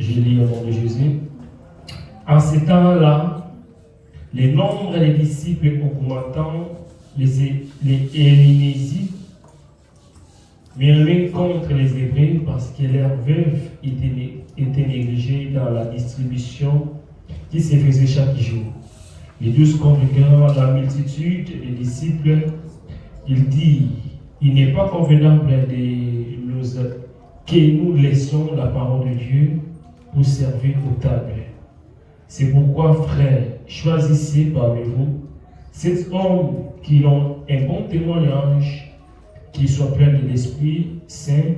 Je lis au nom de Jésus. En ces temps-là, les nombres des disciples augmentant, les Hellénites murmuraient contre les Hébreux parce que leurs veuves étaient négligées dans la distribution qui se faisait chaque jour. Les 12 convoquant la multitude des disciples, il dit, il n'est pas convenable que nous laissions la parole de Dieu pour servir aux tables. C'est pourquoi, frères, choisissez parmi vous 7 hommes qui ont un bon témoignage, qui soient pleins de l'Esprit Saint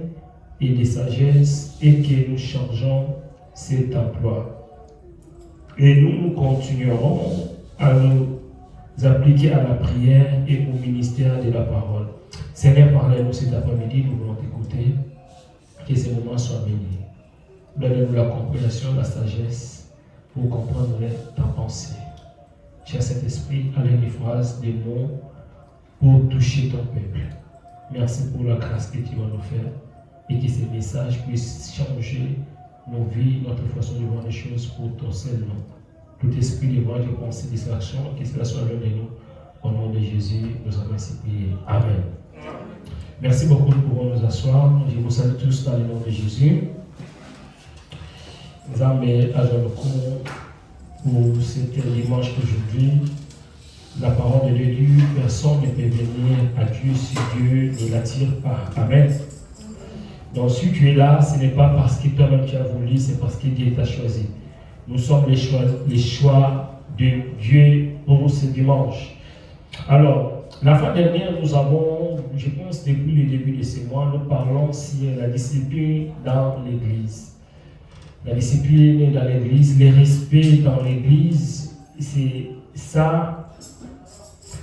et de sagesse, et que nous changeons cet emploi. Et nous continuerons à nous appliquer à la prière et au ministère de la parole. Seigneur, parlez-nous cet après-midi, nous voulons t'écouter. Que ces moments soient bénis. Donne-nous la compréhension, la sagesse pour comprendre ta pensée. Cher Saint-Esprit, avec des phrases, des mots pour toucher ton peuple. Merci pour la grâce que tu vas nous faire et que ces messages puissent changer nos vies, notre façon de voir les choses pour ton seul nom. Tout esprit de voix, de pensée, de distraction, que cela soit l'un de nous. Au nom de Jésus, nous avons ainsi prié. Amen. Merci beaucoup, nous pouvons nous asseoir. Je vous salue tous dans le nom de Jésus. Nous avons le cours pour ce dimanche d'aujourd'hui. La parole de Dieu, personne ne peut venir à Dieu si Dieu ne l'attire pas. Amen. Donc si tu es là, ce n'est pas parce que toi-même tu as voulu, c'est parce que Dieu t'a choisi. Nous sommes les choix de Dieu pour ce dimanche. Alors, la fois dernière, nous avons, je pense depuis le début de ce mois, nous parlons sur la discipline dans l'Église. La discipline dans l'Église, le respect dans l'Église, c'est ça.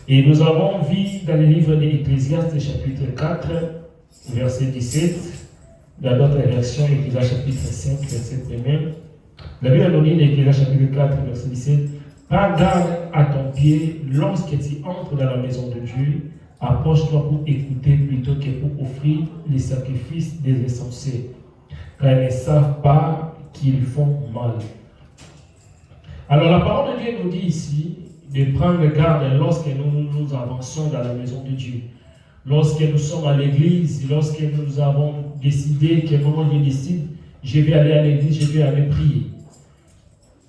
Et nous avons vu dans le livre de l'Ecclésiaste, chapitre 4, verset 17, dans d'autres versions, Ecclésiaste chapitre 5, verset 1. La Bible nous dit, l'Ecclésiaste chapitre 4, verset 17, prends garde à ton pied lorsque tu entres dans la maison de Dieu, approche-toi pour écouter plutôt que pour offrir les sacrifices des insensés, car ils ne savent pas qu'ils font mal. Alors la parole de Dieu nous dit ici de prendre garde lorsque nous avançons dans la maison de Dieu. Lorsque nous sommes à l'église, lorsque nous avons décidé que moment Dieu décide, je vais aller à l'église, je vais aller prier.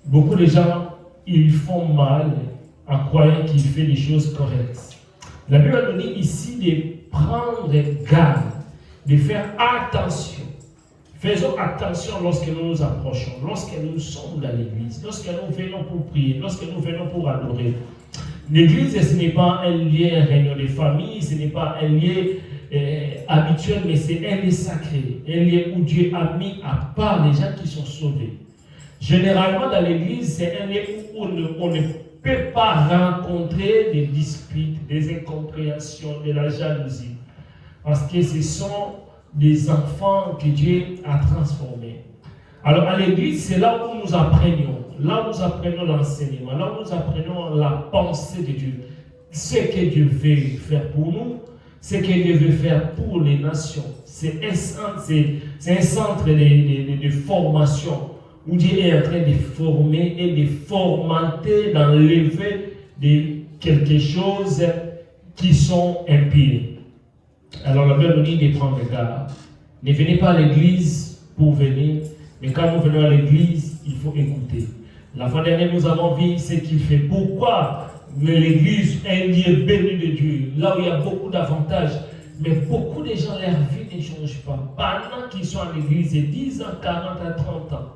Beaucoup de gens, ils font mal en croyant qu'ils font des choses correctes. La Bible nous dit ici de prendre garde, de faire attention. Faisons attention lorsque nous nous approchons, lorsque nous sommes dans l'église, lorsque nous venons pour prier, lorsque nous venons pour adorer. L'église, ce n'est pas un lieu réunion de famille, ce n'est pas un lieu habituel, mais c'est un lieu sacré, un lieu où Dieu a mis à part les gens qui sont sauvés. Généralement, dans l'église, c'est un lieu où on ne peut pas rencontrer des disputes, des incompréhensions, de la jalousie. Parce que ce sont des enfants que Dieu a transformés. Alors, à l'église, c'est là où nous apprenons. Là où nous apprenons l'enseignement. Là où nous apprenons la pensée de Dieu. Ce que Dieu veut faire pour nous. Ce que Dieu veut faire pour les nations. C'est un centre de formation où Dieu est en train de former et de formater dans l'éveil de quelque chose qui sont impies. Alors la Bible nous dit de prendre garde. Ne venez pas à l'église pour venir, mais quand nous venons à l'église, il faut écouter. La fois dernière, nous avons vu ce qu'il fait. Pourquoi l'église est un lieu béni de Dieu, là où il y a beaucoup d'avantages, mais beaucoup de gens, leur vie ne change pas. Pendant qu'ils sont à l'église, et 10 ans, 40 ans, 30 ans.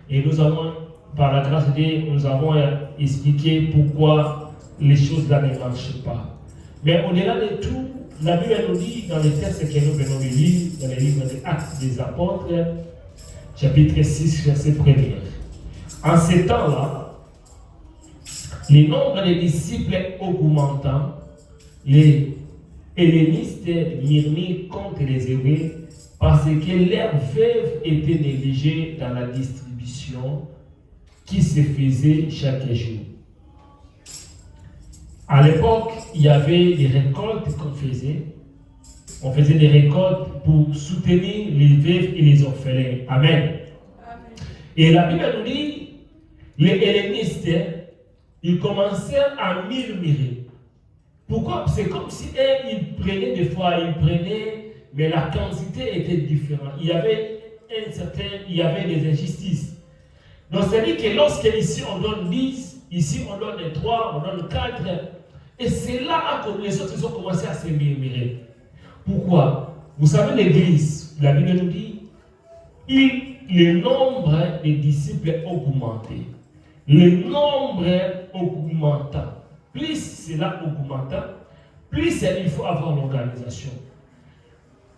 Et nous avons, par la grâce de Dieu, nous avons expliqué pourquoi les choses là ne marchent pas. Mais au-delà de tout, la Bible nous dit dans les textes que nous venons de lire, dans les livres des Actes des Apôtres, chapitre 6, verset 1er. En ces temps-là, le nombre des disciples augmentant, les hellénistes murmurent contre les Hébreux parce que leurs veuves étaient négligées dans la distribution qui se faisait chaque jour. À l'époque, il y avait des récoltes qu'on faisait. On faisait des récoltes pour soutenir les veuves et les orphelins. Amen. Et la Bible nous dit, les hellénistes, ils commençaient à murmurer. Pourquoi? C'est comme si ils prenaient des fois, mais la quantité était différente. Il y avait des injustices. Donc c'est-à-dire que lorsque ici on donne 10, ici on donne 3, on donne 4, et c'est là que les autres ils ont commencé à se murmurer. Pourquoi? Vous savez, l'Église, la Bible nous dit, le nombre des disciples augmentait. Le nombre augmentant. Plus cela augmenta, plus il faut avoir l'organisation.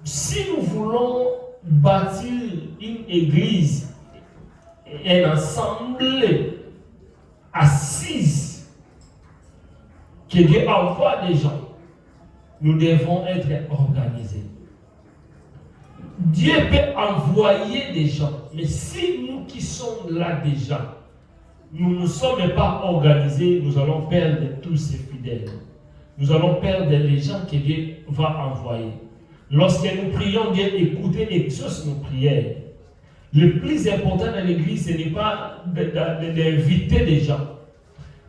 Si nous voulons bâtir une église, un assemblée assise, que Dieu envoie des gens, nous devons être organisés. Dieu peut envoyer des gens, mais si nous qui sommes là déjà, nous ne sommes pas organisés, nous allons perdre tous ces fidèles. Nous allons perdre les gens que Dieu va envoyer. Lorsque nous prions, Dieu écoute et exauce nos prières. Le plus important dans l'église, ce n'est pas d'inviter des gens.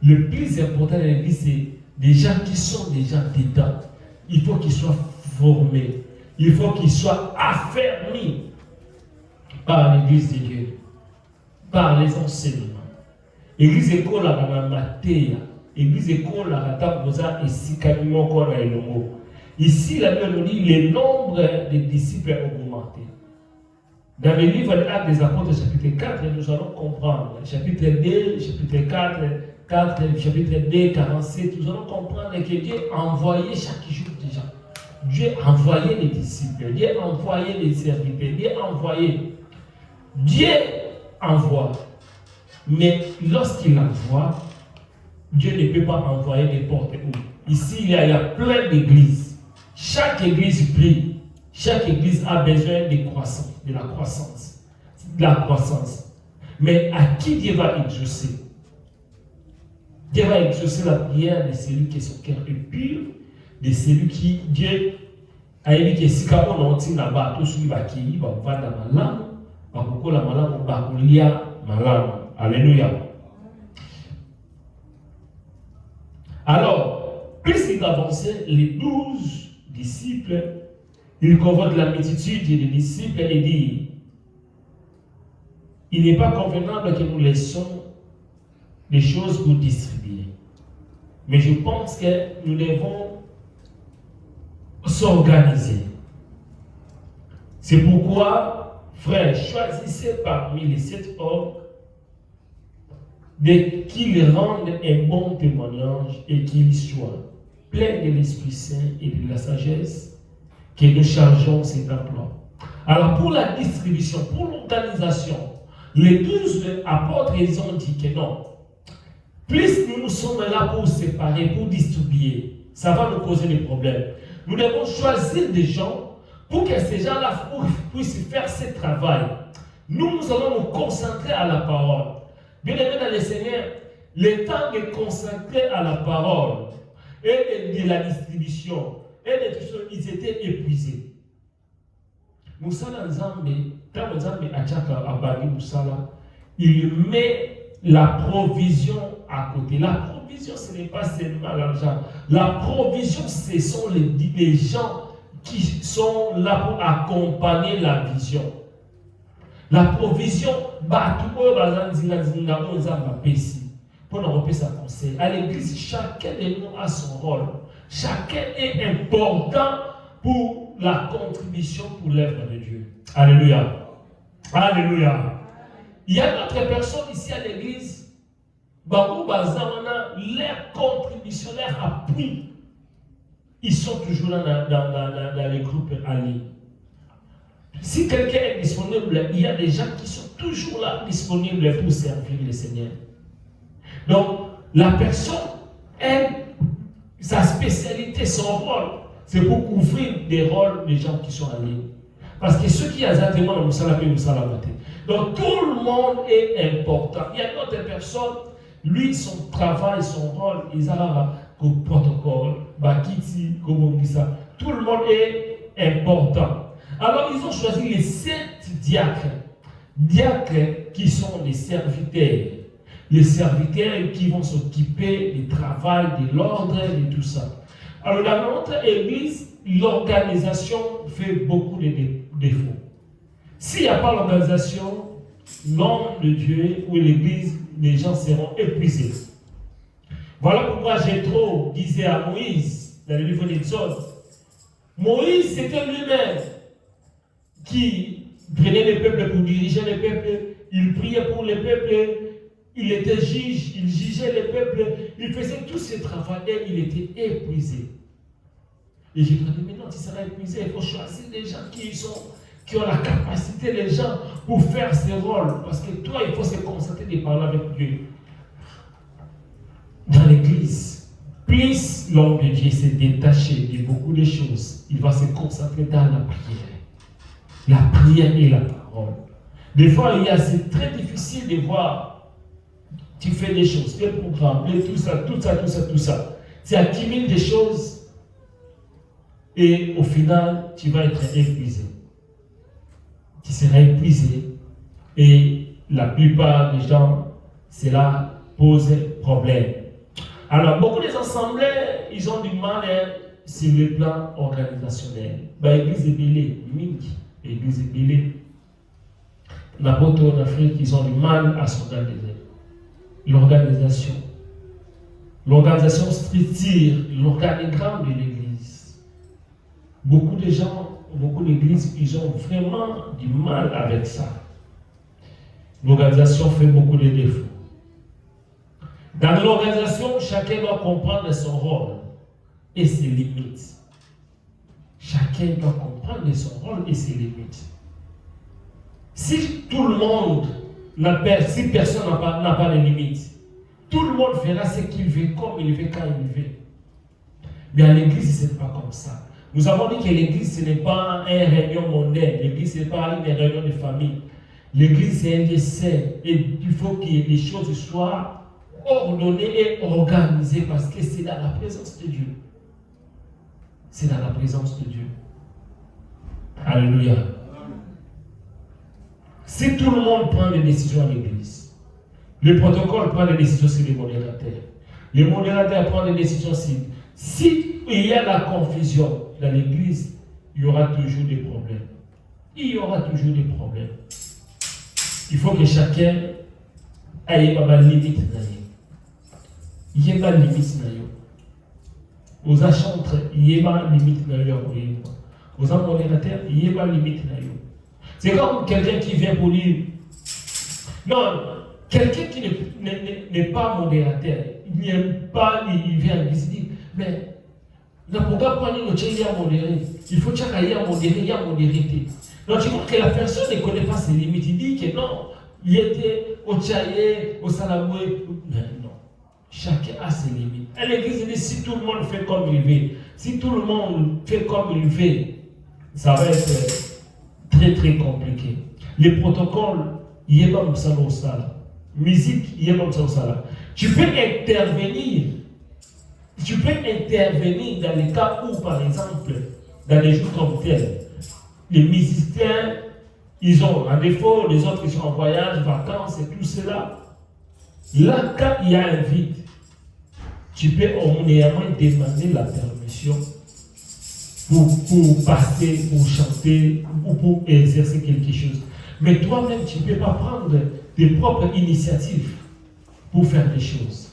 Le plus important dans l'église, c'est des gens qui sont déjà dedans. Il faut qu'ils soient formés. Il faut qu'ils soient affermis par l'église de Dieu, par les enseignements. L'église école à Matéa, l'église école à Tabosa et Sikamimo Kora et Lomo. Ici, la Bible nous dit le nombre des disciples a augmenté. Dans le livre de l'Acte des Apôtres, chapitre 4, nous allons comprendre. Chapitre 2, chapitre 4, chapitre 2, 47, nous allons comprendre que Dieu a envoyé chaque jour des gens. Dieu a envoyé les disciples, Dieu a envoyé les serviteurs, Dieu a envoyé. Dieu envoie. Mais lorsqu'il envoie, Dieu ne peut pas envoyer n'importe où. Ici, il y a plein d'églises. Chaque église prie. Chaque église a besoin de croissance, de la croissance. Mais à qui Dieu va exaucer? Dieu va exaucer la prière de celui qui son cœur est pur, de celui qui, Dieu a dit que si on a là-bas, tout celui qui va vendre malam, va beaucoup la malam, va lia malam. Alléluia. Alors, plus il avançait, les 12 disciples, ils convoquent la multitude des disciples et disent, il n'est pas convenable que nous laissions des choses pour distribuer. Mais je pense que nous devons s'organiser. C'est pourquoi, frères, choisissez parmi les 7 hommes qu'ils rendent un bon témoignage et qu'ils soient pleins de l'Esprit Saint et de la sagesse, que nous chargeons cet emploi. Alors pour la distribution, pour l'organisation, les 12 apôtres, ils ont dit que non. Plus nous sommes là pour séparer, pour distribuer, ça va nous causer des problèmes. Nous devons choisir des gens pour que ces gens-là puissent faire ce travail. Nous allons nous concentrer à la parole. Bien-aimés dans le Seigneur, le temps de consacrer à la parole et de la distribution et de tout ça, ils étaient épuisés. Moussala Nzambe, quand Nzambe Achaka Abadi Moussala, il met la provision à côté. La provision, ce n'est pas seulement l'argent. La provision, ce sont les gens qui sont là pour accompagner la vision. La provision, pour nous repérer sa conseil. À l'église, chacun de nous a son rôle. Chacun est important pour la contribution pour l'œuvre de Dieu. Alléluia. Alléluia. Il y a d'autres personnes ici à l'église, leur contribution, leur appui, ils sont toujours là dans les groupes alliés. Si quelqu'un est disponible, il y a des gens qui sont toujours là, disponibles pour servir le Seigneur. Donc, la personne, sa spécialité, son rôle, c'est pour couvrir des rôles des gens qui sont alliés. Parce que ceux qui ont exactement le Moussalabé, Moussalabate. Donc, tout le monde est important. Il y a d'autres personnes, lui, son travail, son rôle, ils ont comme protocole, Bakiti, Gobongisa. Tout le monde est important. Alors, ils ont choisi les 7 diacres. Diacres qui sont les serviteurs qui vont s'occuper du travail, de l'ordre, de tout ça. Alors dans notre église, l'organisation fait beaucoup de défauts. S'il n'y a pas l'organisation, l'homme de Dieu ou l'église, les gens seront épuisés. Voilà pourquoi Jéthro disait à Moïse, dans le livre d'Exode, Moïse, c'était lui-même qui prenait le peuple pour diriger le peuple, il priait pour le peuple, il était juge, il jugeait le peuple, il faisait tout ce travail et il était épuisé. Et j'ai dit, maintenant tu seras épuisé, il faut choisir des gens qui ont la capacité, les gens, pour faire ce rôle. Parce que toi, il faut se concentrer de parler avec Dieu. Dans l'église, plus l'homme de Dieu s'est détaché de beaucoup de choses, il va se concentrer dans la prière. La prière et la parole. Des fois, c'est très difficile de voir. Tu fais des choses, des programmes, tout ça. Tu accumules des choses et au final, tu vas être épuisé. Tu seras épuisé et la plupart des gens, cela pose problème. Alors, beaucoup des assemblées, ils ont du mal sur le plan organisationnel. L'église est belée, l'église est belée. N'importe où en Afrique, ils ont du mal à s'organiser. L'organisation structure l'organigramme de l'église. Beaucoup de gens, beaucoup d'églises, ils ont vraiment du mal avec ça. L'organisation fait beaucoup de défauts. Dans l'organisation, chacun doit comprendre son rôle et ses limites. Chacun doit comprendre son rôle et ses limites. Si tout le monde si personne n'a pas de limites, tout le monde fera ce qu'il veut, comme il veut, quand il veut. Mais à l'église, ce n'est pas comme ça. Nous avons dit que l'église, ce n'est pas une réunion mondaine. L'église, ce n'est pas une réunion de famille. L'église, c'est un lieu saint. Et il faut que les choses soient ordonnées et organisées parce que c'est dans la présence de Dieu. C'est dans la présence de Dieu. Alléluia. Si tout le monde prend des décisions à l'église, le protocole prend des décisions sur les modérateurs. Les modérateurs prennent des décisions sur. Si il y a la confusion dans l'église, il y aura toujours des problèmes. Il y aura toujours des problèmes. Il faut que chacun ait ma limite. Il y a ma limite. Aux achantres, il y a ma limite. Aux modérateurs, il y a ma limite. C'est comme quelqu'un qui vient pour dire. Non, quelqu'un qui n'est pas modérateur, il n'aime pas, il vient dire, mais la pourquoi pas nous il y a modéré. Il faut qu'il y ait modéré, il y a modérité. Donc tu vois que la personne ne connaît pas ses limites. Il dit que non, il était au Tchaïe, au Salamoué. Non, chacun a ses limites. À l'église, il dit si tout le monde fait comme il veut, si tout le monde fait comme il veut, ça va être très très compliqué. Les protocoles, il y a comme ça au sala. Musique, il y a comme ça au sala. Tu peux intervenir dans les cas où, par exemple, dans les jours comme tels, les musiciens, ils ont un défaut, les autres qui sont en voyage, vacances et tout cela. Là, quand il y a un vide, tu peux au moins demander la permission pour passer, pour chanter, ou pour exercer quelque chose. Mais toi-même, tu ne peux pas prendre tes propres initiatives pour faire des choses.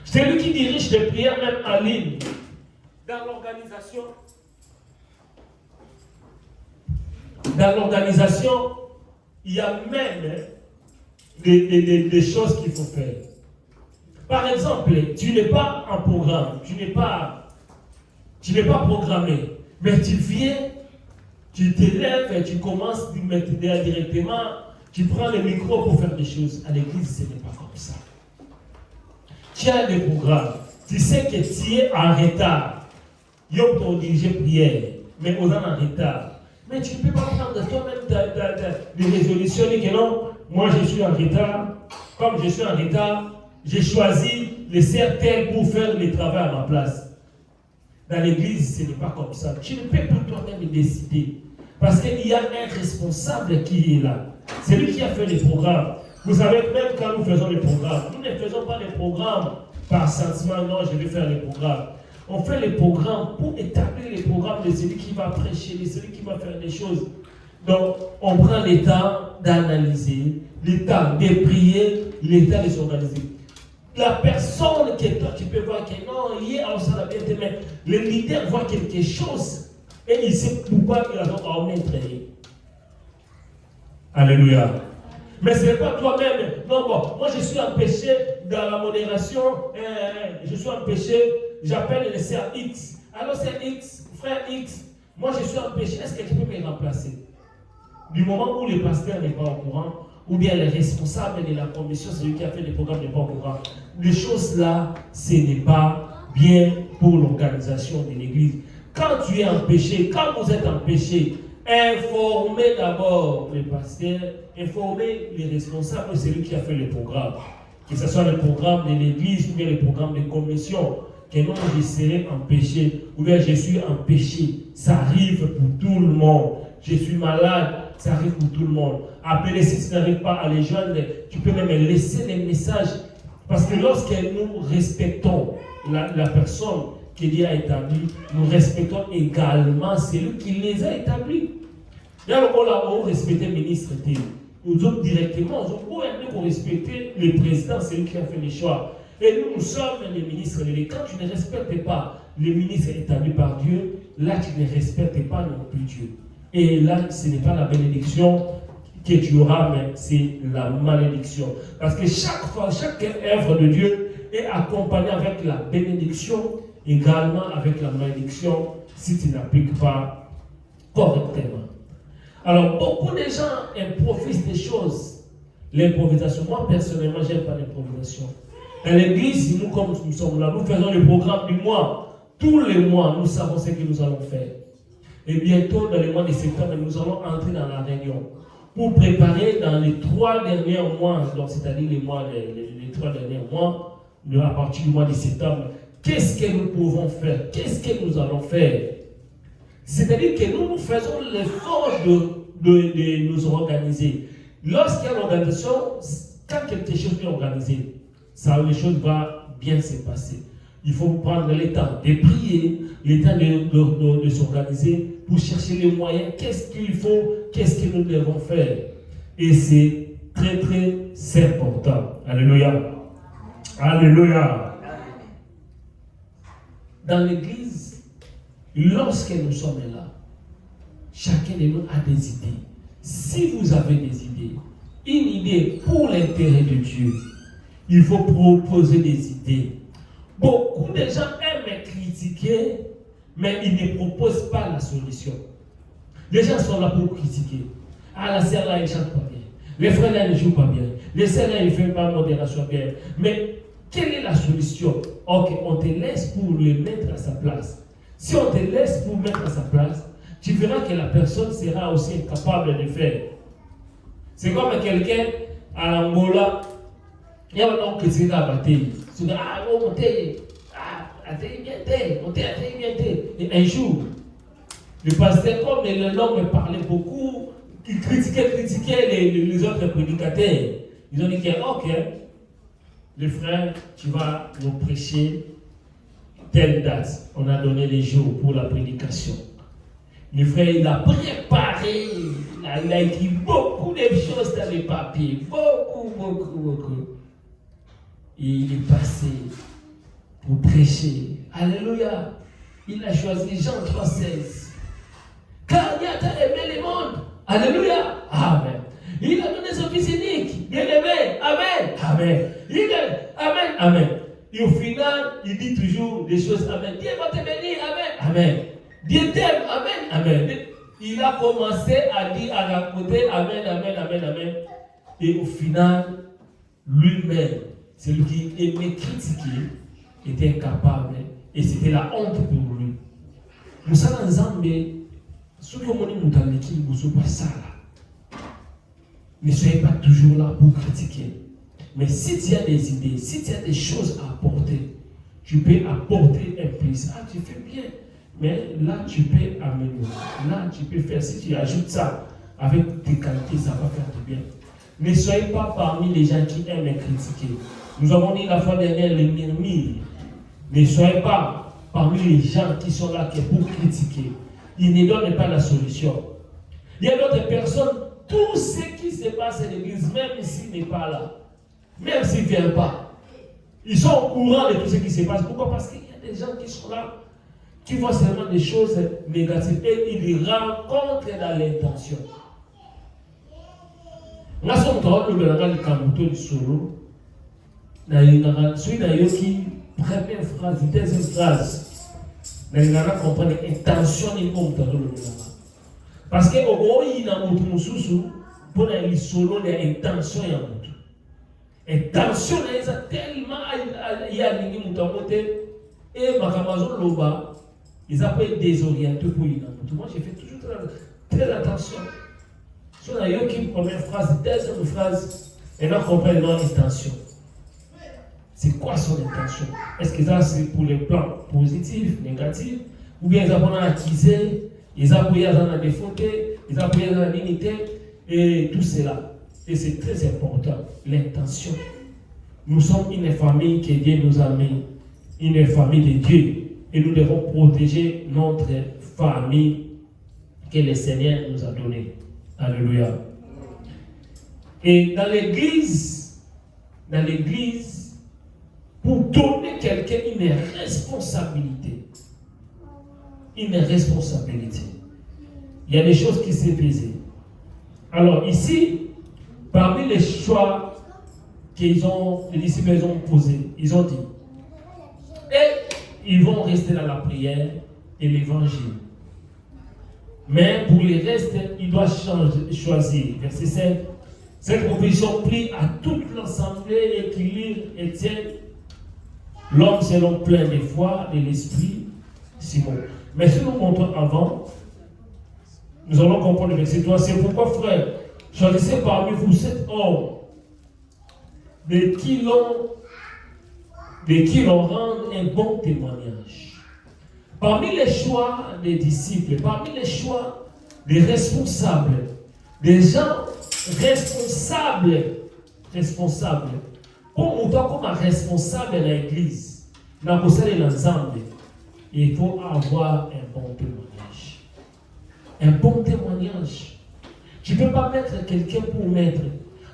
C'est lui qui dirige les prières même en ligne. Dans l'organisation, il y a même des choses qu'il faut faire. Par exemple, tu n'es pas en programme, tu n'es pas programmé, mais tu viens, tu t'élèves et tu commences directement, tu prends le micro pour faire des choses. À l'église, ce n'est pas comme ça. Tu as des programmes, tu sais que tu es en retard. Il y a ton dirigé prière, mais on est en retard. Mais tu ne peux pas prendre toi-même des résolutions et que non, moi je suis en retard. Comme je suis en retard, j'ai choisi les certains pour faire le travail à ma place. Dans l'église, ce n'est pas comme ça. Tu ne peux pas toi-même décider. Parce qu'il y a un responsable qui est là. C'est lui qui a fait les programmes. Vous savez, même quand nous faisons les programmes, nous ne faisons pas les programmes par sentiment, non, je vais faire les programmes. On fait les programmes pour établir les programmes de celui qui va prêcher, de celui qui va faire des choses. Donc, on prend le temps d'analyser, le temps de prier, le temps de s'organiser. La personne que toi, tu peux voir que non, hier, on s'en a bien été, mais le leader voit quelque chose et il sait pourquoi il a donc entraîné. Alléluia. Mais ce n'est pas toi-même. Non, bon, moi je suis empêché dans la modération, je suis empêché, j'appelle le sœur X. Alors c'est X, frère X, moi je suis empêché, est-ce que tu peux me remplacer? Du moment où le pasteur n'est pas au courant, ou bien le responsable de la commission, celui qui a fait le programme n'est pas au courant, les choses là, ce n'est pas bien pour l'organisation de l'église. Quand tu es empêché, quand vous êtes empêché, informez d'abord le pasteur, informez les responsables de celui qui a fait le programme. Que ce soit le programme de l'église ou bien le programme de commission. Que non, je serai empêché ou bien je suis empêché. Ça arrive pour tout le monde. Je suis malade, ça arrive pour tout le monde. Appelez si tu n'arrives pas à les joindre, tu peux même laisser les messages. Parce que lorsque nous respectons la personne que Dieu a établie, nous respectons également celui qui les a établis. Et alors, on respecte le ministre. Nous autres, directement, on respecte le président, c'est lui qui a fait les choix. Et nous sommes les ministres. Quand tu ne respectes pas le ministre établi par Dieu, là, tu ne respectes pas non plus Dieu. Et là, ce n'est pas la bénédiction que tu auras, mais c'est la malédiction. Parce que chaque fois, chaque œuvre de Dieu est accompagnée avec la bénédiction, également avec la malédiction, si tu n'appliques pas correctement. Alors, beaucoup de gens improvisent des choses. L'improvisation, moi personnellement, je n'aime pas l'improvisation. Dans l'église, nous, comme nous sommes là, nous faisons le programme du mois. Tous les mois, nous savons ce que nous allons faire. Et bientôt, dans le mois de septembre, nous allons entrer dans la réunion pour préparer dans les 3 derniers mois, donc c'est-à-dire les 3 derniers mois, à partir du mois de septembre, qu'est-ce que nous pouvons faire? Qu'est-ce que nous allons faire? C'est-à-dire que nous faisons l'effort de nous organiser. Lorsqu'il y a l'organisation, quand quelque chose est organisé, ça, les choses vont bien se passer. Il faut prendre le temps de prier, le temps de s'organiser pour chercher les moyens. Qu'est-ce qu'il faut? Qu'est-ce que nous devons faire? Et c'est très, très important. Alléluia. Alléluia. Dans l'église, lorsque nous sommes là, chacun de nous a des idées. Si vous avez des idées, une idée pour l'intérêt de Dieu, il faut proposer des idées. Beaucoup de gens aiment critiquer, mais ils ne proposent pas la solution. Les gens sont là pour critiquer. Ah, la sœur là, elle ne chante pas bien. Les frères là, ils ne jouent pas bien. Les sœurs là, ils ne font pas modération bien. Mais quelle est la solution? Ok, on te laisse pour les mettre à sa place. Si on te laisse pour mettre à sa place, tu verras que la personne sera aussi incapable de faire. C'est comme quelqu'un à Angola, il y a un homme qui s'est abattu. Tu dis, ah non, montez, et un jour, le pasteur, comme l'homme me parlait beaucoup, il critiquait les autres prédicateurs. Ils ont dit que, ok, le frère, tu vas nous prêcher telle date. On a donné les jours pour la prédication. Le frère, il a préparé, il a écrit beaucoup de choses dans les papiers. Beaucoup. Et il est passé pour prêcher. Alléluia. Il a choisi Jean 3,16. Car Dieu a aimé le monde. Alléluia. Amen. Il a donné son fils unique. Bien-aimé. Amen. Amen. Amen. Et au final, il dit toujours des choses. Amen. Dieu va te bénir. Amen. Amen. Dieu t'aime. Amen. Amen. Il a commencé à dire, à raconter. Amen. Et au final, lui-même, celui qui aimait critiquer, était incapable. Et c'était la honte pour lui. Nous sommes ensemble. Ceux qui ont monté qui ne sont pas ça là. Ne soyez pas toujours là pour critiquer. Mais si tu as des idées, si tu as des choses à apporter, tu peux apporter un plus. Ah, tu fais bien. Mais là, tu peux améliorer. Là, tu peux faire. Si tu ajoutes ça avec tes qualités, ça va faire du bien. Ne soyez pas parmi les gens qui aiment critiquer. Nous avons dit la fois dernière les murmures. Ne soyez pas parmi les gens qui sont là pour critiquer. Ils ne donnent pas la solution. Il y a d'autres personnes, tout ce qui se passe à l'église, même s'il n'est pas là, même s'il ne vient pas, ils sont au courant de tout ce qui se passe. Pourquoi? Parce qu'il y a des gens qui sont là, qui voient seulement des choses négatives et ils rencontrent dans l'intention. Nous sommes dans le Kamuto du Solo. Celui d'ailleurs qui, première phrase, deuxième phrase, nous comprenons l'intention de l'homme. Parce que au moins, il y a un mot pour les solo, il y a intention. Intention, il y a tellement il y a des gens et Makamazon Loba, ils appellent désorientés pour y moi, j'ai fait toujours très attention. Sur la yoki, première phrase, deuxième phrase, et là, on comprend l'intention. C'est quoi son intention? Est-ce que ça, c'est pour les plans positifs, négatifs, ou bien ils apprennent à acquiser, ils apprennent à défausser, ils apprennent à l'unité, et tout cela. Et c'est très important, l'intention. Nous sommes une famille que Dieu nous a mis, une famille de Dieu. Et nous devons protéger notre famille que le Seigneur nous a donnée. Alléluia. Et dans l'église, pour donner quelqu'un une responsabilité, il y a des choses qui s'est pesées. Alors ici, parmi les choix les disciples ont posés, ils ont dit, et ils vont rester dans la prière et l'évangile. Mais pour les restes, ils doivent choisir. Verset 7. Cette proposition plie à toute l'assemblée, équilibre et tient l'homme selon plein de foi de l'esprit Simon. Mais si nous montrons avant, nous allons comprendre le verset 3. C'est pourquoi, frère, choisissez parmi vous 7 hommes de qui l'on rende un bon témoignage. Parmi les choix des disciples, parmi les choix des responsables, des gens responsables, pour monter comme un responsable de l'église, il faut avoir un bon témoignage. Un bon témoignage. Tu ne peux pas mettre quelqu'un pour mettre.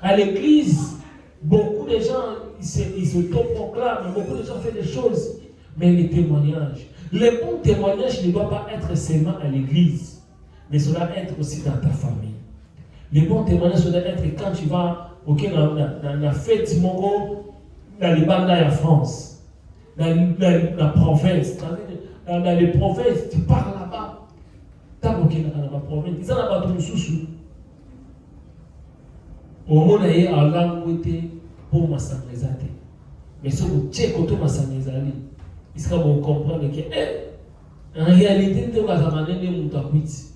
À l'église, beaucoup de gens, ils se proclament, beaucoup de gens font des choses, mais les témoignages. Le bon témoignage ne doit pas être seulement à l'église, mais ça doit être aussi dans ta famille. Le bon témoignage doit être quand tu vas dans la fête Mongo, dans les bandes de France, dans la province, dans les provinces, tu parles là-bas. Tu as dans la province, tu as là-bas ton sous-sous. Au moment où il y a un langue pour m'assemblezate. Mais si vous checkez autour de m'assemblezali, il sera bon comprendre que, en réalité, tu vas amener des moutakuits.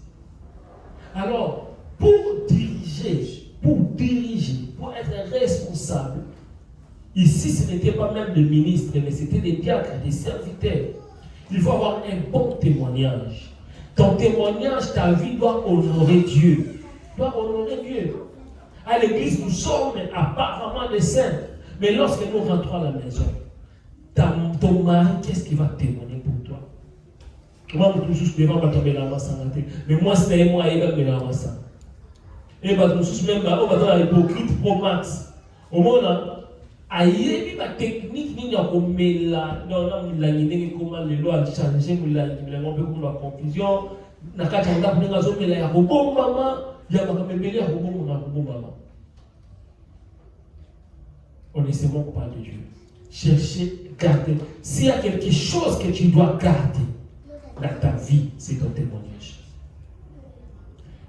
Alors, pour diriger, pour être responsable, ici, ce n'était pas même le ministre, mais c'était des diacres, des serviteurs. Il faut avoir un bon témoignage. Ton témoignage, ta vie doit honorer Dieu. Doit honorer Dieu. À l'église, nous sommes apparemment des saints. Mais lorsque nous rentrons à la maison, ton mari, qu'est-ce qu'il va témoigner pour toi? Moi, je suis devant ma tombe là, mais moi, c'est moi, il va me la masse. Et je suis même là, on va l'hypocrite pro max. Au moment aïe, ma technique, il y a comme la, non, la idée comment les lois changent, la confusion. Nakachanga, il y a un bon maman. Il y a un bon maman. On ne se moque pas de Dieu. Cherchez, gardez. S'il y a quelque chose que tu dois garder dans ta vie, c'est ton témoignage.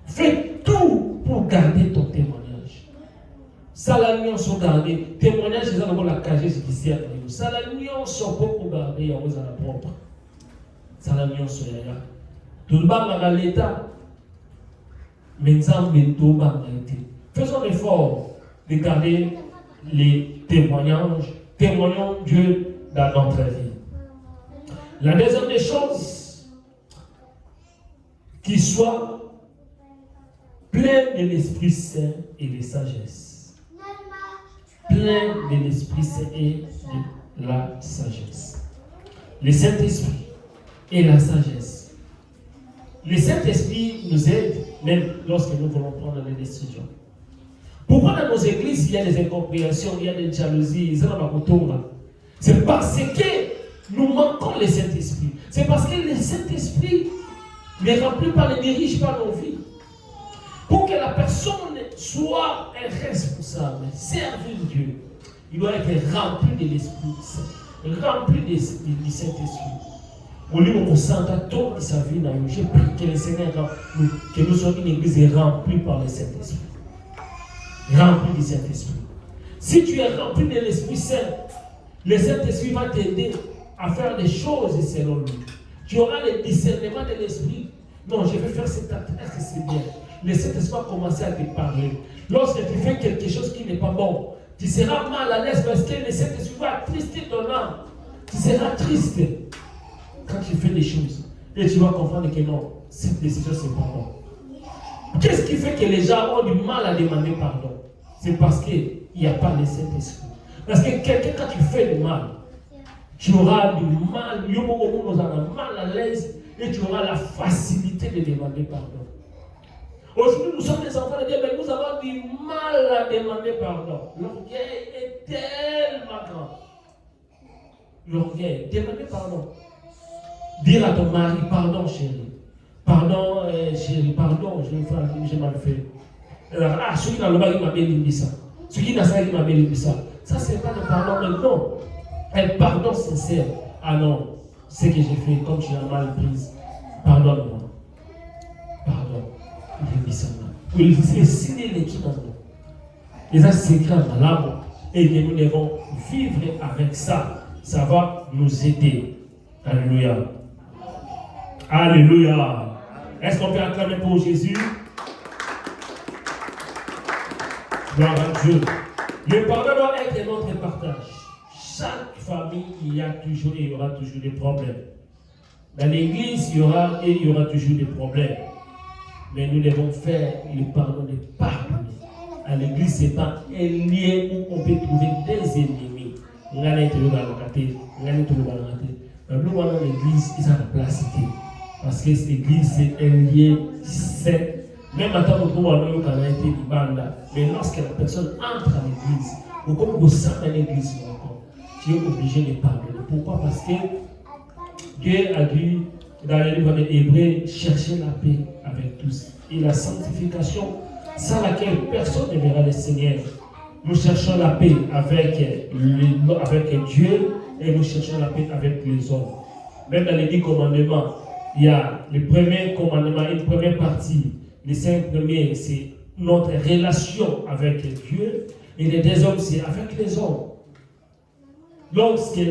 Fais tout pour garder ton témoignage. Salanion sont gardés. Témoignage, c'est ça la cage judiciaire. Salanion sont pour garder, il y a la propre. Salanion sont là. Tout le monde dans l'État. Faisons l'effort de garder les témoignages. Témoignons Dieu dans notre vie. La deuxième des choses, qui soit plein de l'Esprit Saint et de sagesse. Plein de l'Esprit Saint et de la sagesse. Le Saint-Esprit et la sagesse. Le Saint-Esprit nous aide même lorsque nous voulons prendre des décisions. Pourquoi dans nos églises il y a des incompréhensions, il y a des jalousies, c'est parce que nous manquons le Saint-Esprit. C'est parce que le Saint-Esprit ne remplit pas, ne dirige pas nos vies. Pour que la personne soit un responsable, servir Dieu, il doit être rempli de l'Esprit Saint, rempli du Saint-Esprit. Au lieu de tout sa vie, j'ai pris que le Seigneur, que nous soyons une église remplie par le Saint-Esprit. Rempli du Saint-Esprit. Si tu es rempli de l'Esprit Saint, le Saint-Esprit va t'aider à faire des choses selon lui. Tu auras le discernement de l'Esprit. Non, je vais faire cet acte. Est-ce que c'est bien? Le Saint-Esprit va commencer à te parler. Lorsque tu fais quelque chose qui n'est pas bon, tu seras mal à l'aise parce que le Saint-Esprit va attrister ton âme. Tu seras triste quand tu fais des choses. Et tu vas comprendre que non, cette décision, c'est pas bon. Qu'est-ce qui fait que les gens ont du mal à demander pardon? C'est parce qu'il n'y a pas le Saint-Esprit. Parce que quelqu'un, quand tu fais du mal, tu auras du mal, nous aurons mal à l'aise et tu auras la facilité de demander pardon. Aujourd'hui, nous sommes des enfants de Dieu, mais nous avons du mal à demander pardon. L'orgueil est tellement grand. L'orgueil, demander pardon. Dire à ton mari, pardon chérie. Pardon chérie, pardon, j'ai mal fait. Alors, celui qui n'a le bas, il m'a bien dit ça. Celui qui n'a ça, il m'a bien dit ça. Ça, c'est pas le pardon, mais non. Un pardon sincère. Ah non, ce que j'ai fait, comme tu as mal prise, pardonne-moi. Pardon. Il dit ça. Il faut signer l'équipe en nous. Et ça, c'est grave à l'amour. Et nous devons vivre avec ça. Ça va nous aider. Alléluia. Alléluia. Est-ce qu'on peut acclamer pour Jésus? Gloire à Dieu. Le pardon doit être notre partage. Chaque famille, il y aura toujours des problèmes. Dans l'église, il y aura toujours des problèmes. Mais nous devons faire le pardon de pardonner. À l'église, ce n'est pas un lieu où on peut trouver des ennemis. Dans l'église, ils ont la place. Parce que cette église, c'est un lieu saint. Même à temps où on a été mais lorsque la personne entre à l'église, ou comme vous sentez à l'église, tu es obligé de pardonner. Pourquoi? Parce que Dieu a dit dans le livre des Hébreux, chercher la paix avec tous. Et la sanctification, sans laquelle personne ne verra le Seigneur. Nous cherchons la paix avec Dieu et nous cherchons la paix avec les hommes. Même dans les 10 commandements, il y a le premier commandement, une première partie. Les 5 premiers, c'est notre relation avec Dieu. Et les 2 hommes, c'est avec les hommes. Lorsque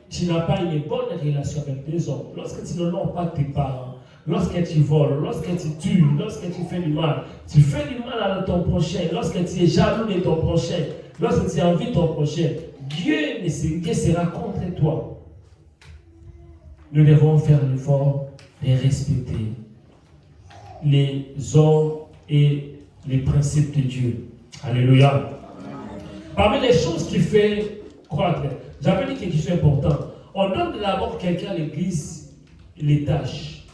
tu n'as pas une bonne relation avec les hommes, lorsque tu n'honores pas tes parents, lorsque tu voles, lorsque tu tues, lorsque tu fais du mal à ton prochain, lorsque tu es jaloux de ton prochain, lorsque tu envies ton prochain, Dieu sera contre toi. Nous devons faire l'effort de respecter les hommes et les principes de Dieu. Alléluia. Parmi les choses qui fait croître, j'avais dit quelque chose d'important. On donne d'abord quelqu'un à l'église les tâches.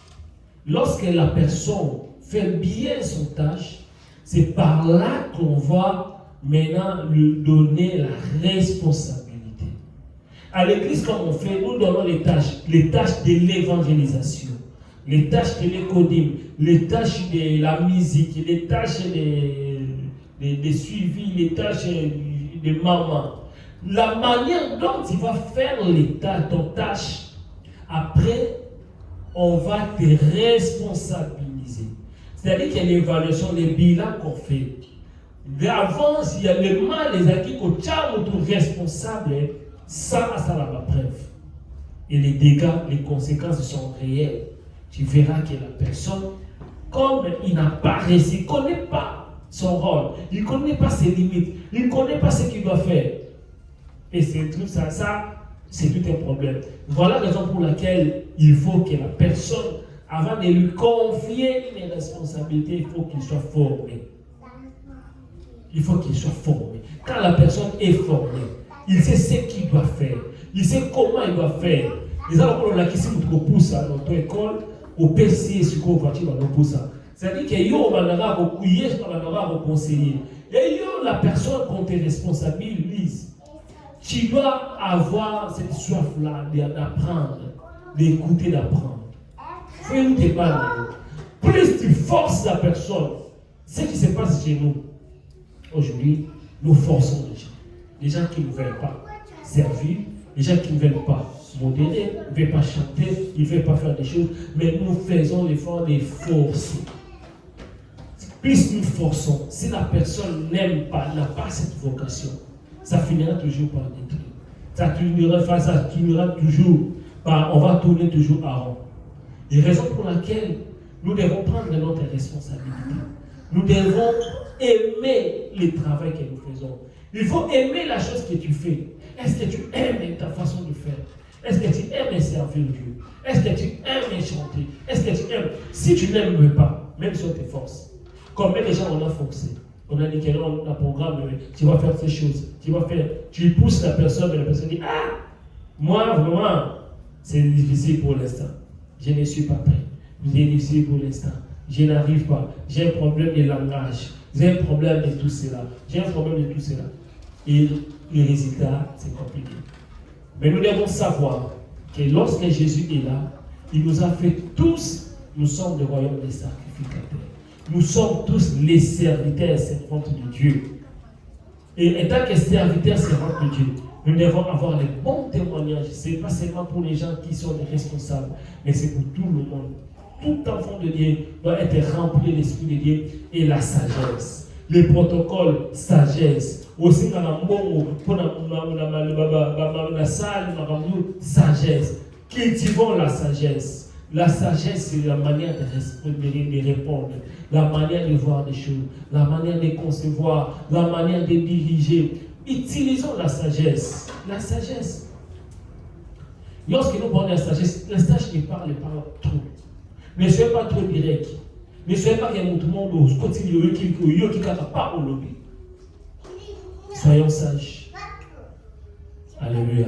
Lorsque la personne fait bien son tâche, c'est par là qu'on va maintenant lui donner la responsabilité. À l'église, comme on fait, nous donnons les tâches de l'évangélisation, les tâches de l'économie, les tâches de la musique, les tâches de suivi, les tâches de maman. La manière dont tu vas faire ton tâche, après, on va te responsabiliser. C'est-à-dire qu'il y a l'évaluation, les bilans qu'on fait. Avant, il y a le mal, les acquis qu'on tient autour responsable, ça la preuve. Et les dégâts, les conséquences sont réelles. Tu verras que la personne, comme il n'a pas réussi, il ne connaît pas son rôle, il ne connaît pas ses limites, il ne connaît pas ce qu'il doit faire. Et c'est tout ça c'est tout un problème. Voilà la raison pour laquelle il faut que la personne avant de lui confier une responsabilité, il faut qu'il soit formé. Il faut qu'il soit formé. Quand la personne est formée, il sait ce qu'il doit faire. Il sait comment il doit faire. Les gens qui ont qui sont poussés dans notre école, au PC, ce qu'on va dire dans poussés. C'est-à-dire qu'il y a un conseiller. Et la personne qu'on te responsabilise, tu dois avoir cette soif-là d'apprendre, d'écouter, d'apprendre. Fais-nous tes parents. Plus tu forces la personne, ce qui se passe chez nous, aujourd'hui, nous forçons les gens. Les gens qui ne veulent pas servir, les gens qui ne veulent pas modérer, ils ne veulent pas chanter, ils ne veulent pas faire des choses, mais nous faisons l'effort de forcer. Plus nous forçons, si la personne n'aime pas, n'a pas cette vocation, ça finira toujours par détruire. Ça finira toujours par, on va tourner toujours à rond. Et raison pour laquelle nous devons prendre notre responsabilité. Nous devons aimer le travail que nous faisons. Il faut aimer la chose que tu fais. Est-ce que tu aimes ta façon de faire? Est-ce que tu aimes servir Dieu? Est-ce que tu aimes chanter? Est-ce que tu aimes? Si tu n'aimes pas, même si on te force, combien de gens on a forcé? On a dit qu'on a un programme, tu vas faire ces choses, tu pousses la personne et la personne dit, ah, moi vraiment, c'est difficile pour l'instant. Je ne suis pas prêt. C'est difficile pour l'instant. Je n'arrive pas. J'ai un problème de langage. J'ai un problème de tout cela. Et le résultat, c'est compliqué. Mais nous devons savoir que lorsque Jésus est là, il nous a fait tous, nous sommes le royaume des sacrificateurs. Nous sommes tous les serviteurs et servantes de Dieu. Et étant que serviteurs et servantes de Dieu, nous devons avoir les bons témoignages. Ce n'est pas seulement pour les gens qui sont les responsables, mais c'est pour tout le monde. Tout enfant de Dieu doit être rempli de l'Esprit de Dieu et la sagesse. Les protocoles, sagesse. Aussi, dans la salle, sagesse. Cultivons la sagesse. La sagesse, c'est la manière de répondre, la manière de voir des choses, la manière de concevoir, la manière de diriger. Utilisons la sagesse. La sagesse. Lorsque nous parlons de la sagesse ne parle pas trop. Ne soyez pas trop direct. Ne soyez pas que tout le monde continue qui pas au lobby. Soyons sages. Alléluia.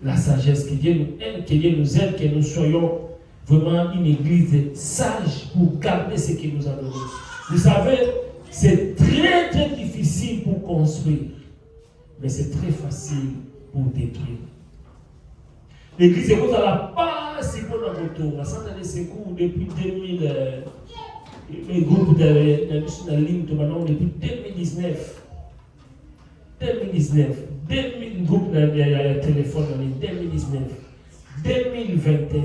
La sagesse, que Dieu nous aime, que Dieu nous aime, que nous soyons vraiment une église sage pour garder ce qu'il nous a donné. Vous savez, c'est très très difficile pour construire, mais c'est très facile pour détruire. L'église est la passe pour le retour. La Centre des secours depuis 2000, les groupes de la ligne depuis 2019. 2000 groupes de téléphone en ligne, 2019, 2021,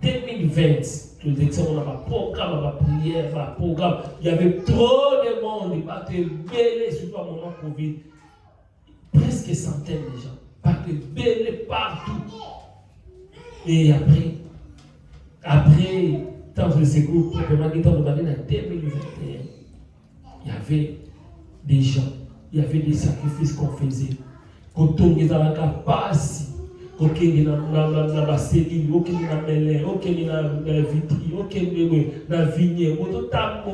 2020, tout le temps, on a un programme, ma prière, un programme. Il y avait trop de monde, il va te bêler, surtout à un moment Covid. Presque centaines de gens, pas te bêler partout. Et après, tant de secours, proprement dit, on va aller en 2021, il y avait des gens, il y avait des sacrifices qu'on faisait. Quand on est dans la capacité, quand on est dans la cellule, quand on est dans la mêlée, quand on est dans la vitrine, quand on est dans la vigne, quand on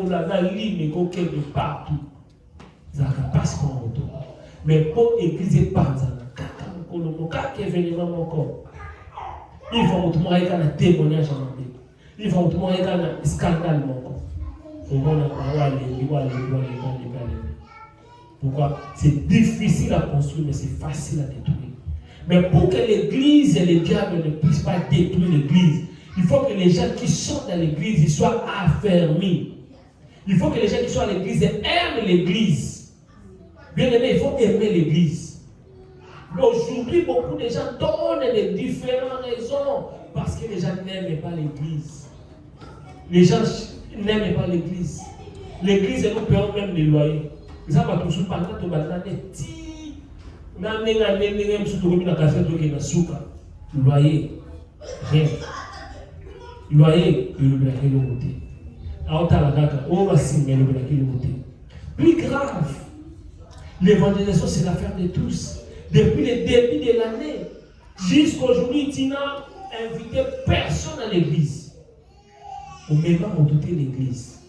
est dans la ligne, quand on est partout. C'est la capacité qu'on retourne. Mais pour l'église, pas ça. Quand on est événement encore, il faut que tu aies un témoignage en anglais. Il faut que tu aies un scandale encore. Il faut aller. Pourquoi? C'est difficile à construire, mais c'est facile à détruire. Mais pour que l'église et les diables ne puissent pas détruire l'église, il faut que les gens qui sont dans l'église ils soient affermis. Il faut que les gens qui sont à l'église aiment l'église. Bien aimé, il faut aimer l'église. Mais aujourd'hui, beaucoup de gens donnent des différentes raisons parce que les gens n'aiment pas l'église. Les gens n'aiment pas l'église. L'église, nous payons même les loyers. Les gens ne pas tous loyer, rien. Loyer, plus grave, l'évangélisation, c'est l'affaire de tous. Depuis le début de l'année, jusqu'à aujourd'hui, Tina, inviter personne à l'église. Au même moment, on doutait l'église.